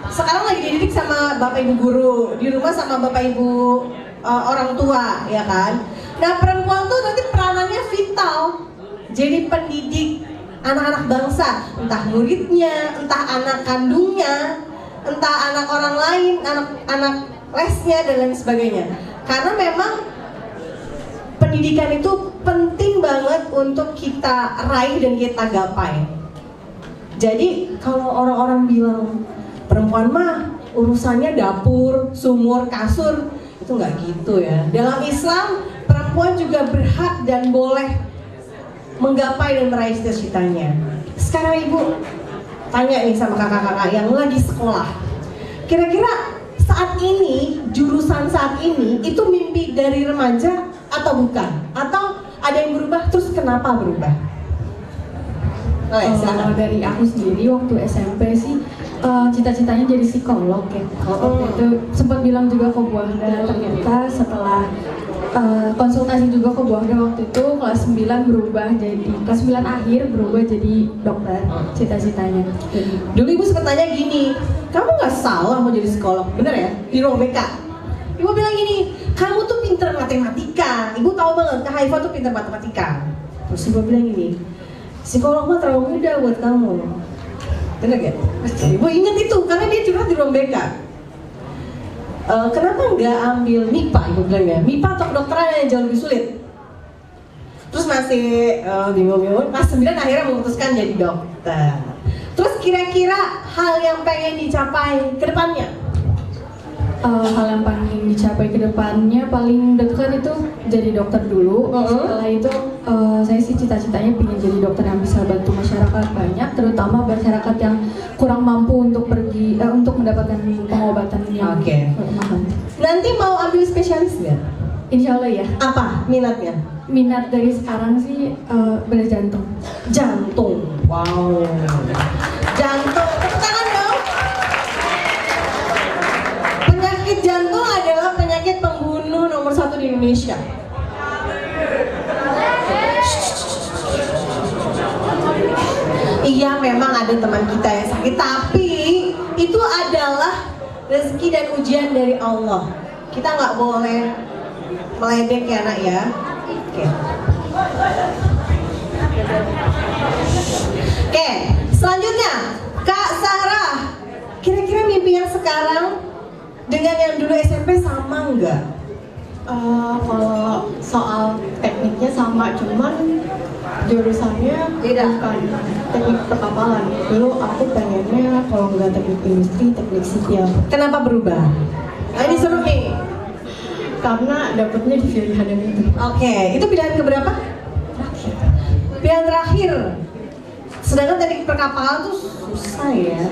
sekarang lagi dididik sama bapak ibu guru, di rumah sama bapak ibu orang tua, ya kan? Nah perempuan tuh nanti peranannya vital, jadi pendidik anak-anak bangsa, entah muridnya, entah anak kandungnya, entah anak orang lain, anak lesnya dan lain sebagainya. Karena memang pendidikan itu penting banget untuk kita raih dan kita gapai. Jadi kalau orang-orang bilang perempuan mah urusannya dapur, sumur, kasur, itu nggak gitu ya. Dalam Islam perempuan juga berhak dan boleh menggapai dan meraih cita-citanya. Sekarang ibu tanya nih sama kakak-kakak yang lagi sekolah, kira-kira saat ini, jurusan saat ini itu mimpi dari remaja atau bukan? Atau ada yang berubah, terus kenapa berubah? Kalau dari aku sendiri waktu SMP sih cita-citanya jadi psikolog ya. Waktu itu sempat bilang juga ke Bu Wahda, ternyata setelah konsultasi juga ke Bu Wahda waktu itu kelas 9 berubah jadi, kelas 9 akhir berubah jadi dokter cita-citanya. Dulu ibu sempat tanya gini, kamu gak salah mau jadi psikolog, bener ya? Di ruang BK ibu bilang gini, kamu tuh pinter matematika. Ibu tahu banget Kak Haifa tuh pinter matematika. Terus ibu bilang gini, psikolog mah terlalu muda buat kamu. Bener gak? Ibu inget itu karena dia curhat di ruang BK. Kenapa nggak ambil MIPA? Ibu bilang ya, MIPA atau kedokteran yang jauh lebih sulit. Terus masih bingung-bingung, pas 9 akhirnya memutuskan jadi dokter. Terus kira-kira hal yang pengen dicapai ke depannya? hal yang paling dicapai ke depannya paling dekat itu jadi dokter dulu. Setelah itu saya sih cita-citanya ingin jadi dokter yang bisa bantu masyarakat banyak, terutama masyarakat yang kurang mampu untuk untuk mendapatkan pengobatan yang mahal. Nanti mau ambil spesialis nggak? Insya Allah ya. Apa minatnya? Minat dari sekarang sih bedah jantung. Jantung. Wow. Jantung. Tepuk tangan dong. Penyakit jantung adalah penyakit pembunuh nomor 1 di Indonesia. Iya, memang ada teman kita yang sakit, tapi itu adalah rezeki dan ujian dari Allah. Kita nggak boleh meledek ya nak ya. Oke, selanjutnya Kak Sarah, kira-kira mimpi yang sekarang dengan yang dulu SMP sama nggak? Kalau soal tekniknya sama, cuman jurusannya bukan teknik perkapalan. Dulu aku pengennya kalau nggak teknik industri, teknik sipil. Kenapa berubah? Nah, ini seru nih. Karena dapetnya di pilihan yang itu. Oke, itu pilihan keberapa? Pilihan terakhir. Sedangkan teknik perkapalan tuh susah ya.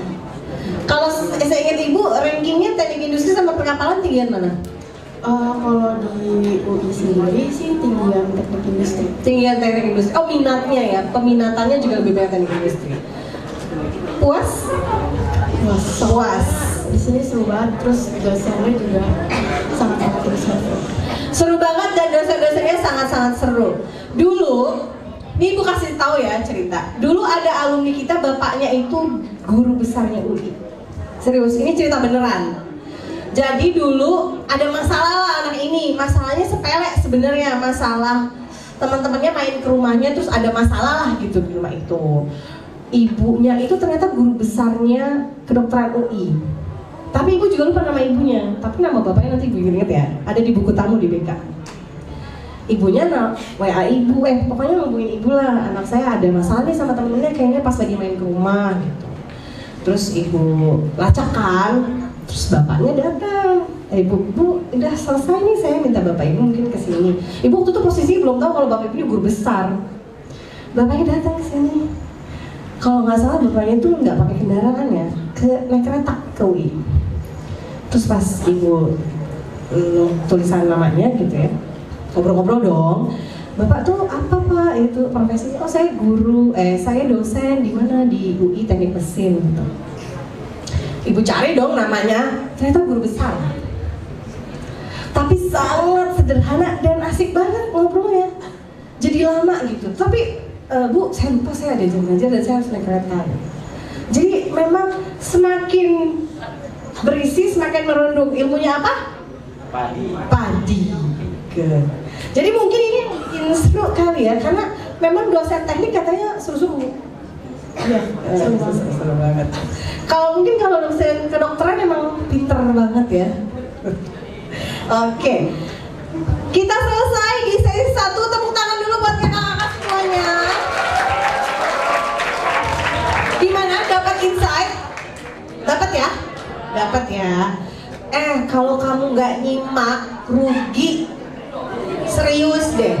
Kalau saya ingat ibu, rankingnya teknik industri sama perkapalan tinggian mana? Kalau di UI sendiri sih tinggian teknik industri. Tinggian teknik industri. Oh, minatnya ya, peminatannya juga lebih banyak teknik industri. Puas? Puas. Di sini seru banget, terus dosennya juga sangat-sangat seru. Seru banget dan dosen-dosennya sangat-sangat seru. Dulu, ini ibu kasih tahu ya cerita. Dulu ada alumni kita, bapaknya itu guru besarnya UI. Serius, ini cerita beneran. Jadi dulu ada masalah lah anak ini. Masalahnya sepele sebenarnya, masalah teman-temannya main ke rumahnya terus ada masalah lah gitu di rumah itu. Ibunya itu ternyata guru besarnya kedokteran UI. Tapi ibu juga lupa nama ibunya. Tapi nama bapaknya nanti ibu inget ya. Ada di buku tamu di BK. Ibunya WA ibu, pokoknya ngomongin ibu lah. Anak saya ada masalah nih sama temennya, kayaknya pas lagi main ke rumah gitu. Terus ibu lacak kan. Terus bapaknya datang, ibu udah selesai nih, saya minta bapak ibu mungkin kesini. Ibu waktu itu posisi belum tahu kalau bapak ibu guru besar. Bapaknya datang ke sini. Kalau nggak salah bapaknya itu nggak pakai kendaraan ya, naik kereta ke UI. Terus pas ibu tulisan namanya gitu ya, ngobrol-ngobrol dong. Bapak tuh apa pak? Itu profesinya? Oh saya guru, saya dosen di mana, di UI Teknik Mesin gitu. Ibu cari dong namanya, ternyata guru besar. Tapi sangat sederhana dan asik banget ngobrolnya. Jadi lama gitu. Tapi Bu, saya lupa saya ada jam ngajar dan saya harus naik kereta. Jadi memang semakin berisi semakin merunduk. Ilmunya apa? Padi. Good. Jadi mungkin ini bikin seru kali ya, karena memang dosen teknik katanya seru-seru. Iya, seru banget. Kalau mungkin kalau dosen kedokteran emang pinter banget ya. Oke. Kita selesai di sesi 1. Tepuk tangan dulu buat kakak-kakak semuanya. Gimana? Dapat insight? Dapat ya? Dapat ya. Kalau kamu nggak nyimak, rugi. Serius deh.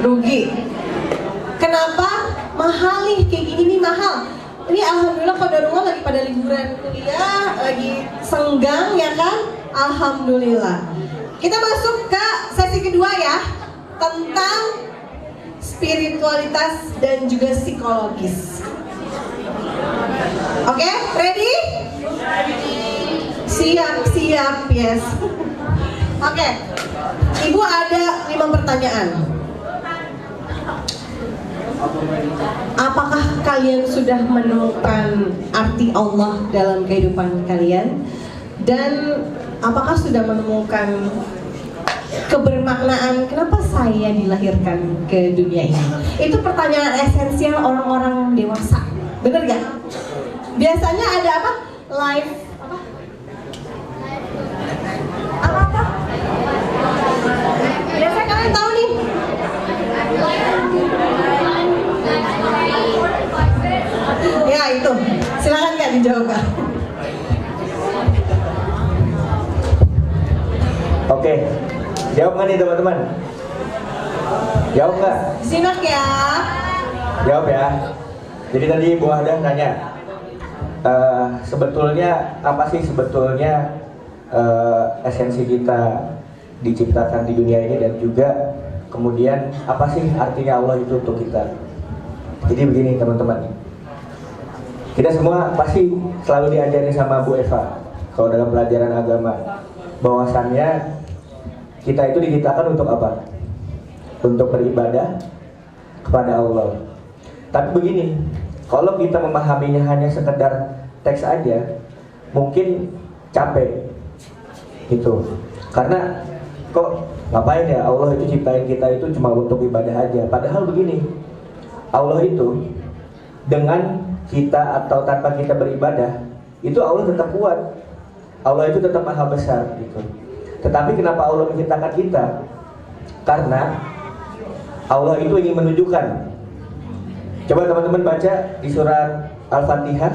Rugi. Kenapa? Mahal nih, kayak gini nih mahal. Ini alhamdulillah qadarullah lagi pada liburan kuliah, lagi senggang ya kan? Alhamdulillah. Kita masuk ke sesi kedua ya, tentang spiritualitas dan juga psikologis. Oke, ready? Siap, yes. Oke, Ibu ada 5 pertanyaan. Apakah kalian sudah menemukan arti Allah dalam kehidupan kalian? Dan apakah sudah menemukan kebermaknaan kenapa saya dilahirkan ke dunia ini? Itu pertanyaan esensial orang-orang dewasa. Bener gak? Biasanya ada apa? Life apa? Biasanya kalian tahu nih. Ya itu, silakan Kak dijawab Kak. Oke, jawab nggak nih teman-teman? Jawab nggak? Simak ya. Jawab ya. Jadi tadi Bu Ahdah nanya, sebetulnya apa sih sebetulnya esensi kita diciptakan di dunia ini, dan juga kemudian apa sih artinya Allah itu untuk kita? Jadi begini teman-teman, kita semua pasti selalu diajarin sama Bu Eva kalau dalam pelajaran agama, bahwasannya kita itu diciptakan untuk apa? Untuk beribadah kepada Allah. Tapi begini, kalau kita memahaminya hanya sekedar teks aja, mungkin capek gitu. Karena kok ngapain ya Allah itu ciptain kita itu cuma untuk ibadah aja. Padahal begini, Allah itu dengan kita atau tanpa kita beribadah, itu Allah tetap kuat. Allah itu tetap maha besar gitu. Tetapi kenapa Allah menciptakan kita? Karena Allah itu ingin menunjukkan. Coba teman-teman baca di surat Al-Fatihah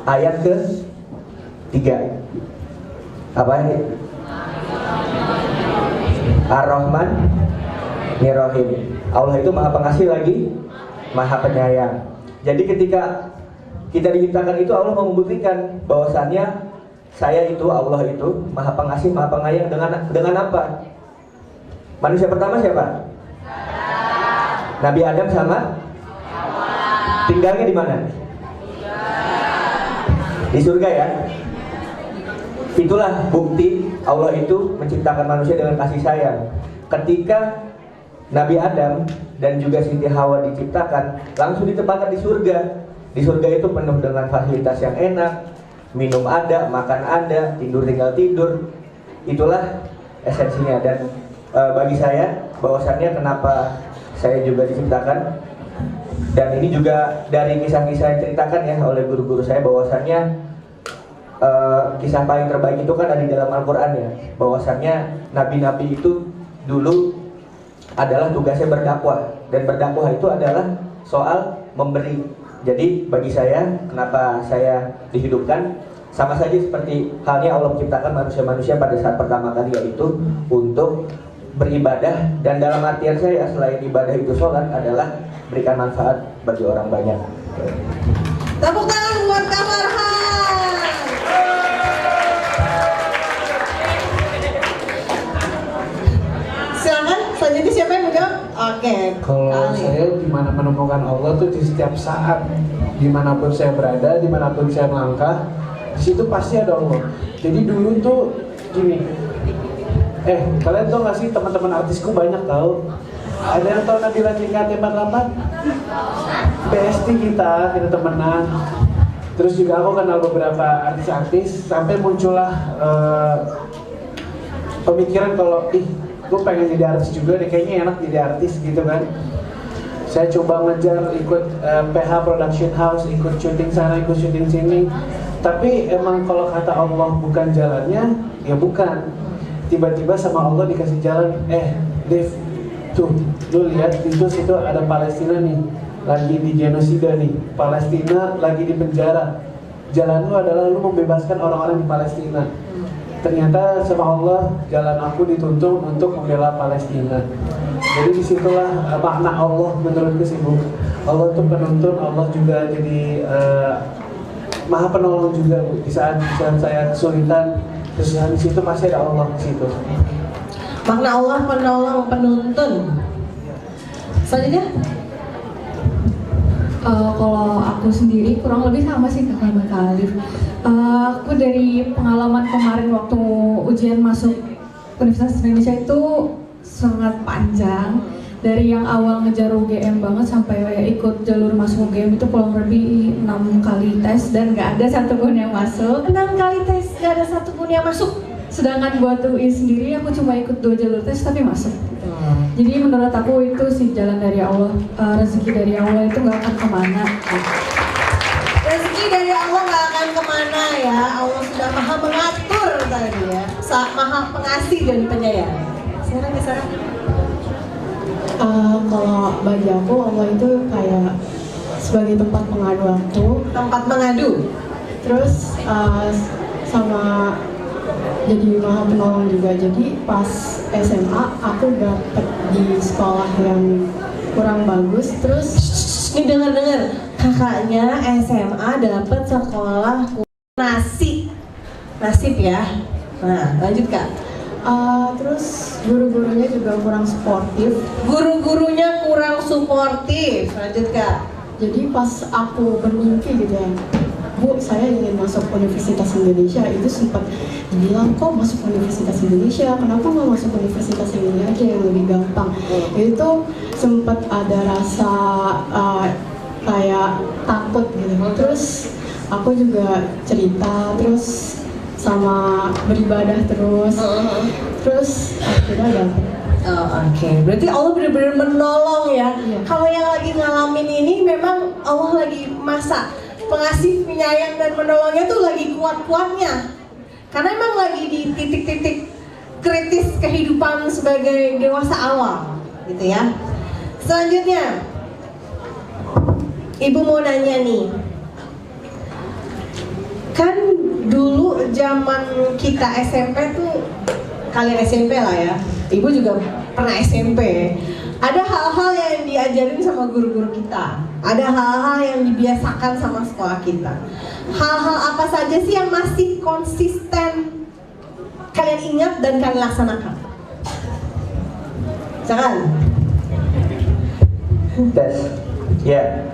ayat ke-3. Apa ini? Ar-Rahman Ar-Rahim. Allah itu maha pengasih lagi maha penyayang. Jadi ketika kita diciptakan itu, Allah mau membuktikan bahwasannya saya itu, Allah itu maha pengasih maha penyayang dengan apa? Manusia pertama siapa? Nabi Adam sama tinggalnya di mana? Di surga ya. Itulah bukti Allah itu menciptakan manusia dengan kasih sayang. Ketika Nabi Adam dan juga Siti Hawa diciptakan, langsung ditempatkan di surga. Di surga itu penuh dengan fasilitas yang enak, minum ada, makan ada, tidur tinggal tidur. Itulah esensinya. Dan bagi saya bahwasannya kenapa saya juga diciptakan, dan ini juga dari kisah-kisah yang diceritakan ya oleh guru-guru saya, bahwasannya kisah paling terbaik itu kan ada di dalam Al-Quran ya, bahwasannya nabi-nabi itu dulu adalah tugasnya berdakwah, dan berdakwah itu adalah soal memberi. Jadi bagi saya, kenapa saya dihidupkan, sama saja seperti halnya Allah menciptakan manusia-manusia pada saat pertama kali, yaitu untuk beribadah. Dan dalam artian saya, selain ibadah itu sholat, adalah berikan manfaat bagi orang banyak. Tepuk tangan buat Kak Farhan. Silakan, selanjutnya siapa yang mau jawab? Oke. Kalau saya dimana menemukan Allah tuh di setiap saat, dimanapun saya berada, dimanapun saya melangkah, di situ pasti ada Allah. Jadi dulu tuh gini, kalian tau gak sih teman-teman artisku banyak tahu? Ada yang tahu Nabila JKT48? BST kita temenan. Terus juga aku kenal beberapa artis-artis, sampai muncullah pemikiran kalau gue pengen jadi artis juga deh, kayaknya enak jadi artis gitu kan. Saya coba ngejar ikut PH Production House, ikut syuting sana, ikut syuting sini. Tapi emang kalau kata Allah bukan jalannya, ya bukan. Tiba-tiba sama Allah dikasih jalan, Dev, tuh, lu lihat itu situ ada Palestina nih, lagi di genosida nih, Palestina lagi di penjara. Jalan lu adalah lu membebaskan orang-orang di Palestina. Ternyata sama Allah, jalan aku dituntun untuk membela Palestina. Jadi disitulah makna Allah menurutku sih Bu. Allah itu penuntun, Allah juga jadi maha penolong juga Bu. Di saat saya kesulitan, kesusahan, di situ pasti ada Allah di situ. Makna Allah penolong, penuntun. Selanjutnya? Kalau aku sendiri kurang lebih sama sih sama Kak Alif. Aku dari pengalaman kemarin waktu ujian masuk Universitas Indonesia itu sangat panjang. Dari yang awal ngejar UGM banget sampai ikut jalur masuk UGM itu kurang lebih 6 kali tes dan gak ada satupun yang masuk. 6 kali tes, gak ada satupun yang masuk. Sedangkan buat UI sendiri aku cuma ikut 2 jalur tes tapi masuk. Jadi menurut aku itu sih jalan dari Allah, rezeki dari Allah itu gak akan kemana. Rezeki dari Allah gak akan kemana ya. Allah sudah maha mengatur tadi ya, maha pengasih dan penyayang. Sekarang ya Sarah. Kalau bagi aku Allah itu kayak sebagai tempat mengadu aku. Tempat mengadu. Terus sama jadi maha penolong juga. Jadi pas SMA aku dapet di sekolah yang kurang bagus. Terus Nih dengar kakaknya SMA dapat sekolah nasib ya. Nah lanjut Kak. Terus guru-gurunya juga kurang suportif. Lanjut Kak. Jadi pas aku bermimpi gitu ya, Bu, saya ingin masuk Universitas Indonesia, itu sempat dibilang kok masuk Universitas Indonesia, kenapa nggak masuk universitas ini aja yang lebih gampang. Itu sempat ada rasa kayak takut gitu. Terus aku juga cerita, terus sama beribadah terus akhirnya dapet. Oke. Berarti Allah benar-benar menolong ya. Kalau yang lagi ngalamin ini memang Allah lagi masa pengasih, penyayang dan menolongnya tuh lagi kuat-kuatnya. Karena emang lagi di titik-titik kritis kehidupan sebagai dewasa awal, gitu ya. Selanjutnya, Ibu mau nanya nih. Kan dulu zaman kita SMP tuh, kalian SMP lah ya, Ibu juga pernah SMP. Ada hal-hal yang diajarin sama guru-guru kita, ada hal-hal yang dibiasakan sama sekolah kita. Hal-hal apa saja sih yang masih konsisten kalian ingat dan kalian laksanakan? Jangan. Tes. Ya.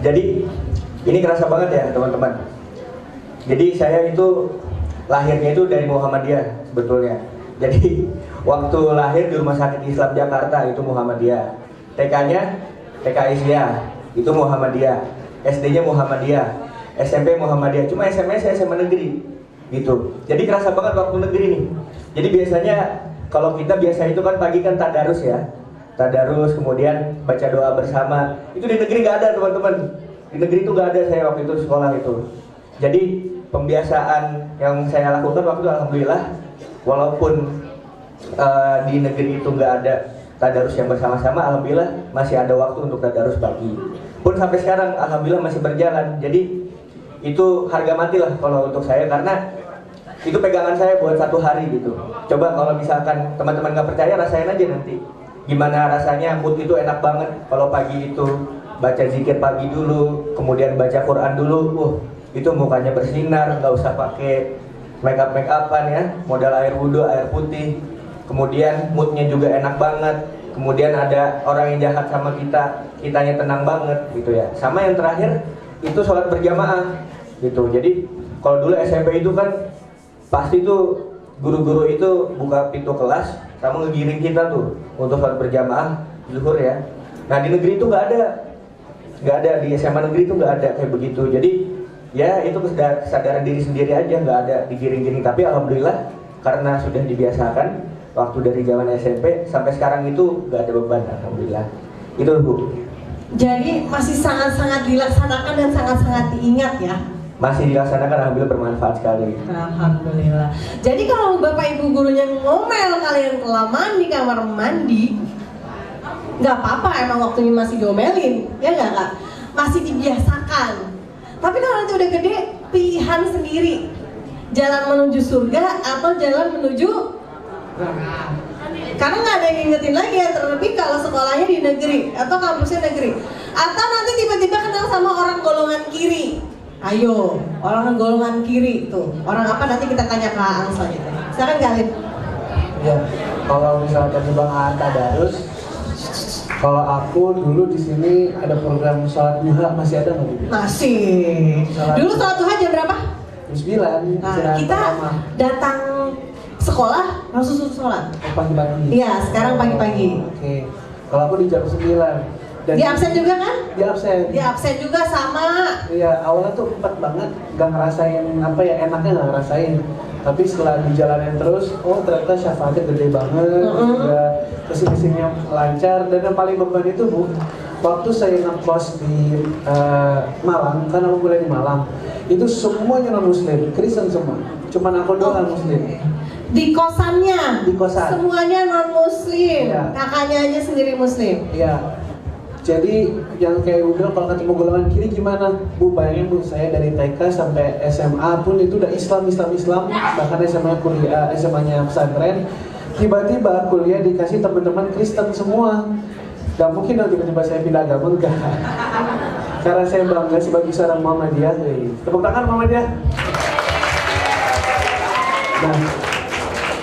Jadi ini kerasa banget ya teman-teman. Jadi saya itu lahirnya itu dari Muhammadiyah sebetulnya. Jadi waktu lahir di Rumah Sakit Islam Jakarta itu Muhammadiyah, TK-nya TK Isya itu Muhammadiyah, SD-nya Muhammadiyah, SMP Muhammadiyah, cuma SMA saya SMA negeri gitu. Jadi kerasa banget waktu negeri nih. Jadi biasanya kalau kita biasa itu kan pagi kan tadarus ya, tadarus kemudian baca doa bersama. Itu di negeri nggak ada teman-teman. Di negeri itu nggak ada saya waktu itu sekolah itu. Jadi pembiasaan yang saya lakukan waktu itu alhamdulillah, walaupun di negeri itu nggak ada tadarus yang bersama-sama, alhamdulillah masih ada waktu untuk tadarus pagi. Pun sampai sekarang alhamdulillah masih berjalan. Jadi itu harga mati lah kalau untuk saya, karena itu pegangan saya buat satu hari gitu. Coba kalau misalkan teman-teman nggak percaya, rasain aja nanti gimana rasanya. Mood itu enak banget kalau pagi itu baca zikir pagi dulu, kemudian baca Quran dulu. Itu mukanya bersinar, nggak usah pakai make upan ya, modal air wudhu, air putih. Kemudian moodnya juga enak banget. Kemudian ada orang yang jahat sama kita, kitanya tenang banget gitu ya. Sama yang terakhir itu sholat berjamaah gitu. Jadi kalau dulu SMP itu kan pasti tuh guru-guru itu buka pintu kelas sama ngegiring kita tuh untuk sholat berjamaah zuhur ya. Nah di negeri itu nggak ada, di SMA negeri itu nggak ada kayak begitu. Jadi ya itu kesadaran diri sendiri aja, nggak ada digiring-giring. Tapi alhamdulillah karena sudah dibiasakan waktu dari zaman SMP sampai sekarang itu nggak ada beban, alhamdulillah. Itu Bu. Jadi masih sangat-sangat dilaksanakan dan sangat-sangat diingat ya. Masih dilaksanakan, alhamdulillah bermanfaat sekali. Alhamdulillah. Jadi kalau bapak ibu gurunya ngomel kalian kelamaan di kamar mandi, nggak apa-apa, emang waktunya masih diomelin, ya nggak Kak? Masih dibiasakan. Tapi kalau nanti udah gede, pilihan sendiri. Jalan menuju surga atau jalan menuju neraka. Karena nggak ada yang ngingetin lagi ya, terlebih kalau sekolahnya di negeri atau kampusnya negeri. Atau nanti tiba-tiba kenal sama orang golongan kiri. Ayo, orang golongan kiri tuh. Orang apa nanti kita tanya ke Ang selanjutnya. Silakan Galip. Ya, kalau misalkan di Bang Tadarus, kalau aku dulu di sini ada program sholat duha, masih ada nggak? Masih. Dulu sholat duha jam berapa? Jam 9. Nah, kita datang sekolah langsung sholat. Pagi-pagi. Iya, sekarang pagi-pagi. Oke. Kalau aku di jam 9. Dan di absen juga kan? Di absen. Di absen juga sama. Iya, awalnya tuh empat banget, gak ngerasain apa ya, enaknya gak ngerasain. Tapi setelah dijalanin terus, oh ternyata syafaatnya gede banget, udah kesini-sininya lancar. Dan yang paling beban itu Bu, waktu saya ngekos di Malang, kan aku kuliah di Malang, itu semuanya non muslim, Kristen semua, cuman aku doang muslim. Di kosannya? Di kosan. Semuanya non muslim, ya. Kakaknya aja sendiri muslim? Iya. Jadi yang kayak udah kalau ketemu golongan kiri gimana? Bu, bayangin Bu, saya dari TK sampai SMA pun itu udah Islam, bahkan SMA-nya pesantren. Tiba-tiba kuliah dikasih teman-teman Kristen semua. Gak mungkin dong tiba-tiba saya pindah agama, enggak. Karena saya bangga sebagai seorang Muhammadiyah. Tepuk tangan Muhammadiyah. Nah,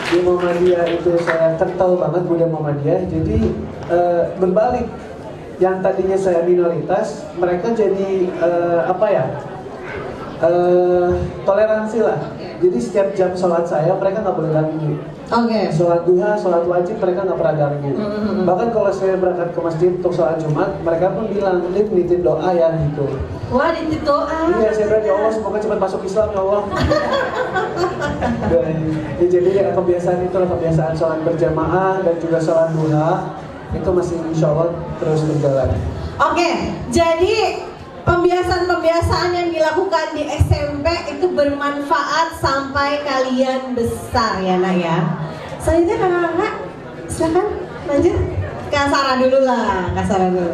di Muhammadiyah itu saya kental banget budaya Muhammadiyah. Jadi berbalik, yang tadinya saya minoritas, mereka jadi toleransi lah. Jadi setiap jam sholat saya mereka nggak boleh ganggu. Sholat duha, sholat wajib mereka nggak pernah ganggu. Bahkan kalau saya berangkat ke masjid untuk sholat Jumat, mereka pun bilang, Lip nitip doa ya gitu. Wah, nitip doa. Iya, saya bilang, ya Allah semoga cepat masuk Islam ya Allah. Jadi kebiasaan itu, kebiasaan sholat berjamaah dan juga sholat duha itu masih insya Allah terus berjalan. Oke, jadi pembiasaan-pembiasaan yang dilakukan di SMP itu bermanfaat sampai kalian besar ya Nak ya. Selanjutnya kakak-kakak, silakan lanjut. Kak Sarah dulu lah, Kak Sarah dulu.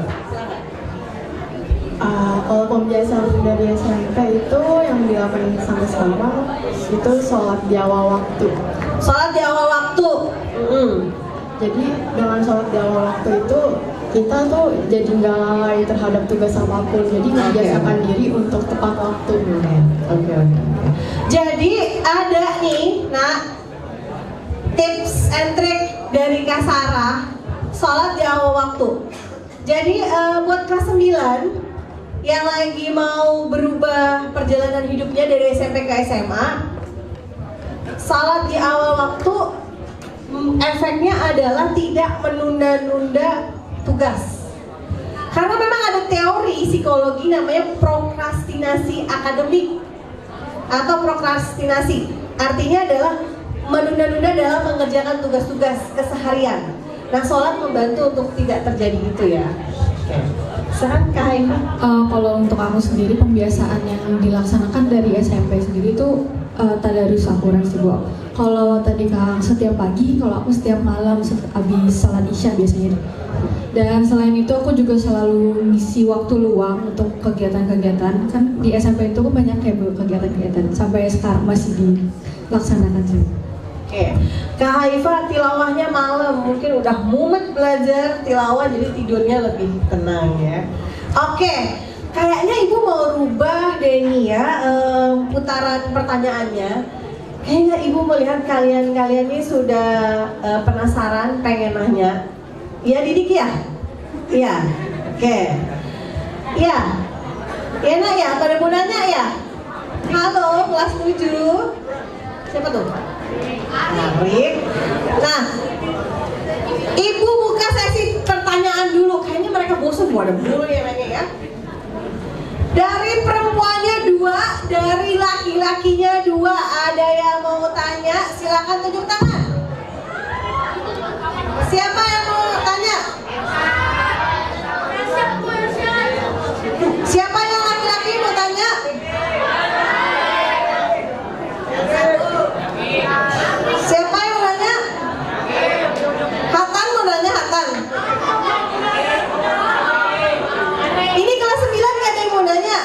Kalau pembiasaan dari SMP itu yang dilakukan sampai sekarang itu sholat di awal waktu. Sholat di awal waktu. Jadi dengan sholat di awal waktu itu kita tuh jadi nggak lalai terhadap tugas apapun. Jadi membiasakan diri untuk tepat waktu. Oke. Jadi ada nih, tips and trick dari Kak Sarah sholat di awal waktu. Jadi buat kelas 9 yang lagi mau berubah perjalanan hidupnya dari SMP ke SMA, sholat di awal waktu efeknya adalah tidak menunda-nunda tugas. Karena memang ada teori psikologi namanya prokrastinasi akademik atau prokrastinasi. Artinya adalah menunda-nunda dalam mengerjakan tugas-tugas keseharian. Nah, sholat membantu untuk tidak terjadi itu ya. Sekarang Kak Haifa. Kalau untuk aku sendiri pembiasaan yang dilaksanakan dari SMP sendiri itu tadarus Al-Quran sih Bu. Kalau tadi Kang setiap pagi, kalau aku setiap malam habis salat Isya biasanya. Dan selain itu aku juga selalu ngisi waktu luang untuk kegiatan-kegiatan. Kan di SMP itu banyak kayak kegiatan-kegiatan sampai sekarang masih dilaksanakan sih. Oke, Kak Haifa tilawahnya malam, mungkin udah mumet belajar tilawah jadi tidurnya lebih tenang ya. Oke, kayaknya Ibu mau rubah deh nih ya putaran pertanyaannya. Kayaknya Ibu melihat kalian ini sudah penasaran, pengen nanya. Iya Didik ya? Iya, oke. Iya, iya Nak ya, pada mau nanya ya? Halo, kelas 7. Siapa tuh? Arif. Nah, Ibu buka sesi pertanyaan dulu. Kayaknya mereka bosan mau ada dulu ya nanya ya. Dari perempuannya 2, dari laki-lakinya 2. Ada yang mau tanya? Silakan tunjuk tangan. Siapa yang mau tanya? Siapa yang laki-laki mau tanya? Siapa yang mau nanya? Hatan mau nanya, Hatan. Ini kelas 9 nggak ada yang mau nanya?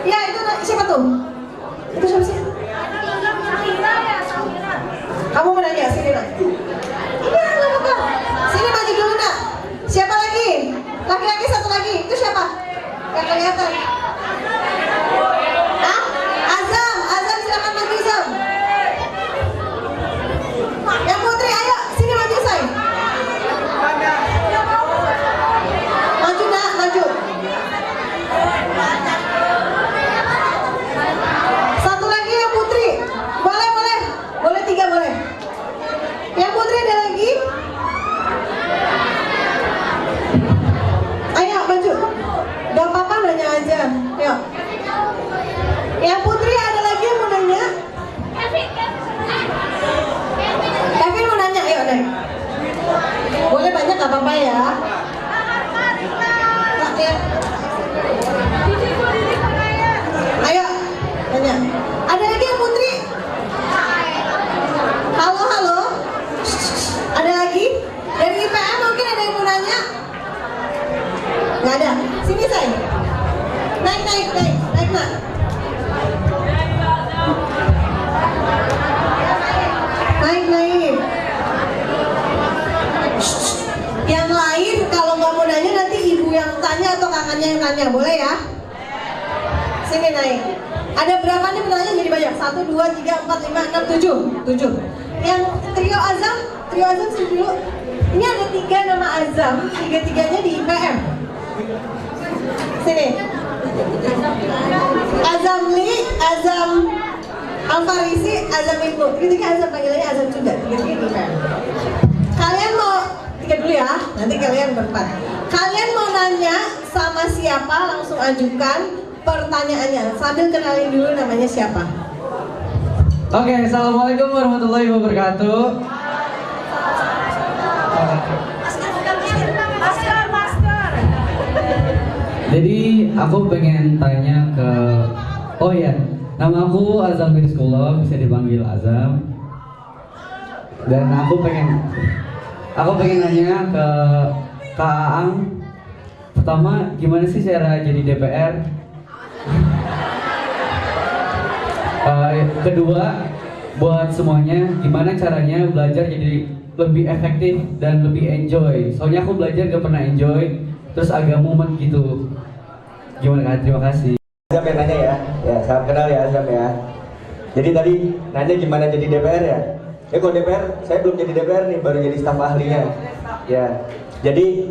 Ya itu siapa tuh? Itu siapa sih? Kamu mau nanya? Sini Nak. Iya nggak apa-apa. Sini maju dulu Nak. Siapa lagi? Laki-laki satu lagi. Itu siapa? Gak kelihatan. Hah? Azam silakan maju Azam. Yang putri, ayo sini maju say. Maju Nak, maju. Satu lagi yang putri. Boleh 3 boleh. Yang putri ada lagi? Ayo maju. Gak apa-apa nanya aja. Yuk. Yang putri ada lagi yang mau nanya? Kevin mau nanya, ayo deh. Boleh banyak gak apa-apa ya. Ayo, nanya. Ada lagi yang putri? Halo. Ada lagi? Dari IPM mungkin ada yang mau nanya? Nggak ada. Sini say. Naik nak. Naik. Yang lain kalau nggak mau nanya nanti ibu yang tanya atau kakaknya yang tanya, boleh ya? Sini naik. Ada berapa nih pertanyaan jadi banyak? 1, 2, 3, 4, 5, 6, 7. Yang trio Azam sini dulu. Ini ada 3 nama Azam, 3-3-nya di IPM. Sini. Azam Li, Azam Alfarisi, Azam Ibnu. 3-3 Azam panggilannya Azam juga. 3-3 di IPM. Kalian mau 3 dulu ya, nanti kalian berempat. Kalian mau nanya sama siapa langsung ajukan pertanyaannya sambil kenalin dulu namanya siapa. Oke, assalamualaikum warahmatullahi wabarakatuh. Jadi aku pengen tanya ke, oh ya, nama aku Azam Rizkullah, bisa dipanggil Azam. Dan aku pengen nanya ke Kak Aang. Pertama, gimana sih cara jadi DPR? Kedua, buat semuanya, gimana caranya belajar jadi lebih efektif dan lebih enjoy? Soalnya aku belajar gak pernah enjoy, terus agak mumet gitu. Gimana Kak? Terima kasih. Azam yang nanya ya, salam kenal ya Azam ya. Jadi tadi nanya gimana jadi DPR ya? Kalau DPR, saya belum jadi DPR nih, baru jadi staf ahlinya. Ya, jadi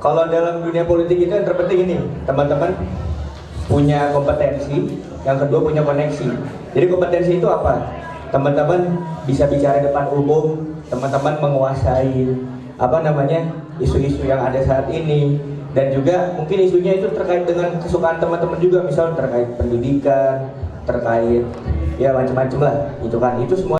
kalau dalam dunia politik itu yang terpenting ini, teman-teman punya kompetensi, yang kedua punya koneksi. Jadi kompetensi itu apa? Teman-teman bisa bicara depan umum, teman-teman menguasai isu-isu yang ada saat ini, dan juga mungkin isunya itu terkait dengan kesukaan teman-teman juga, misalnya terkait pendidikan, terkait ya macam-macam lah, itu kan, itu semua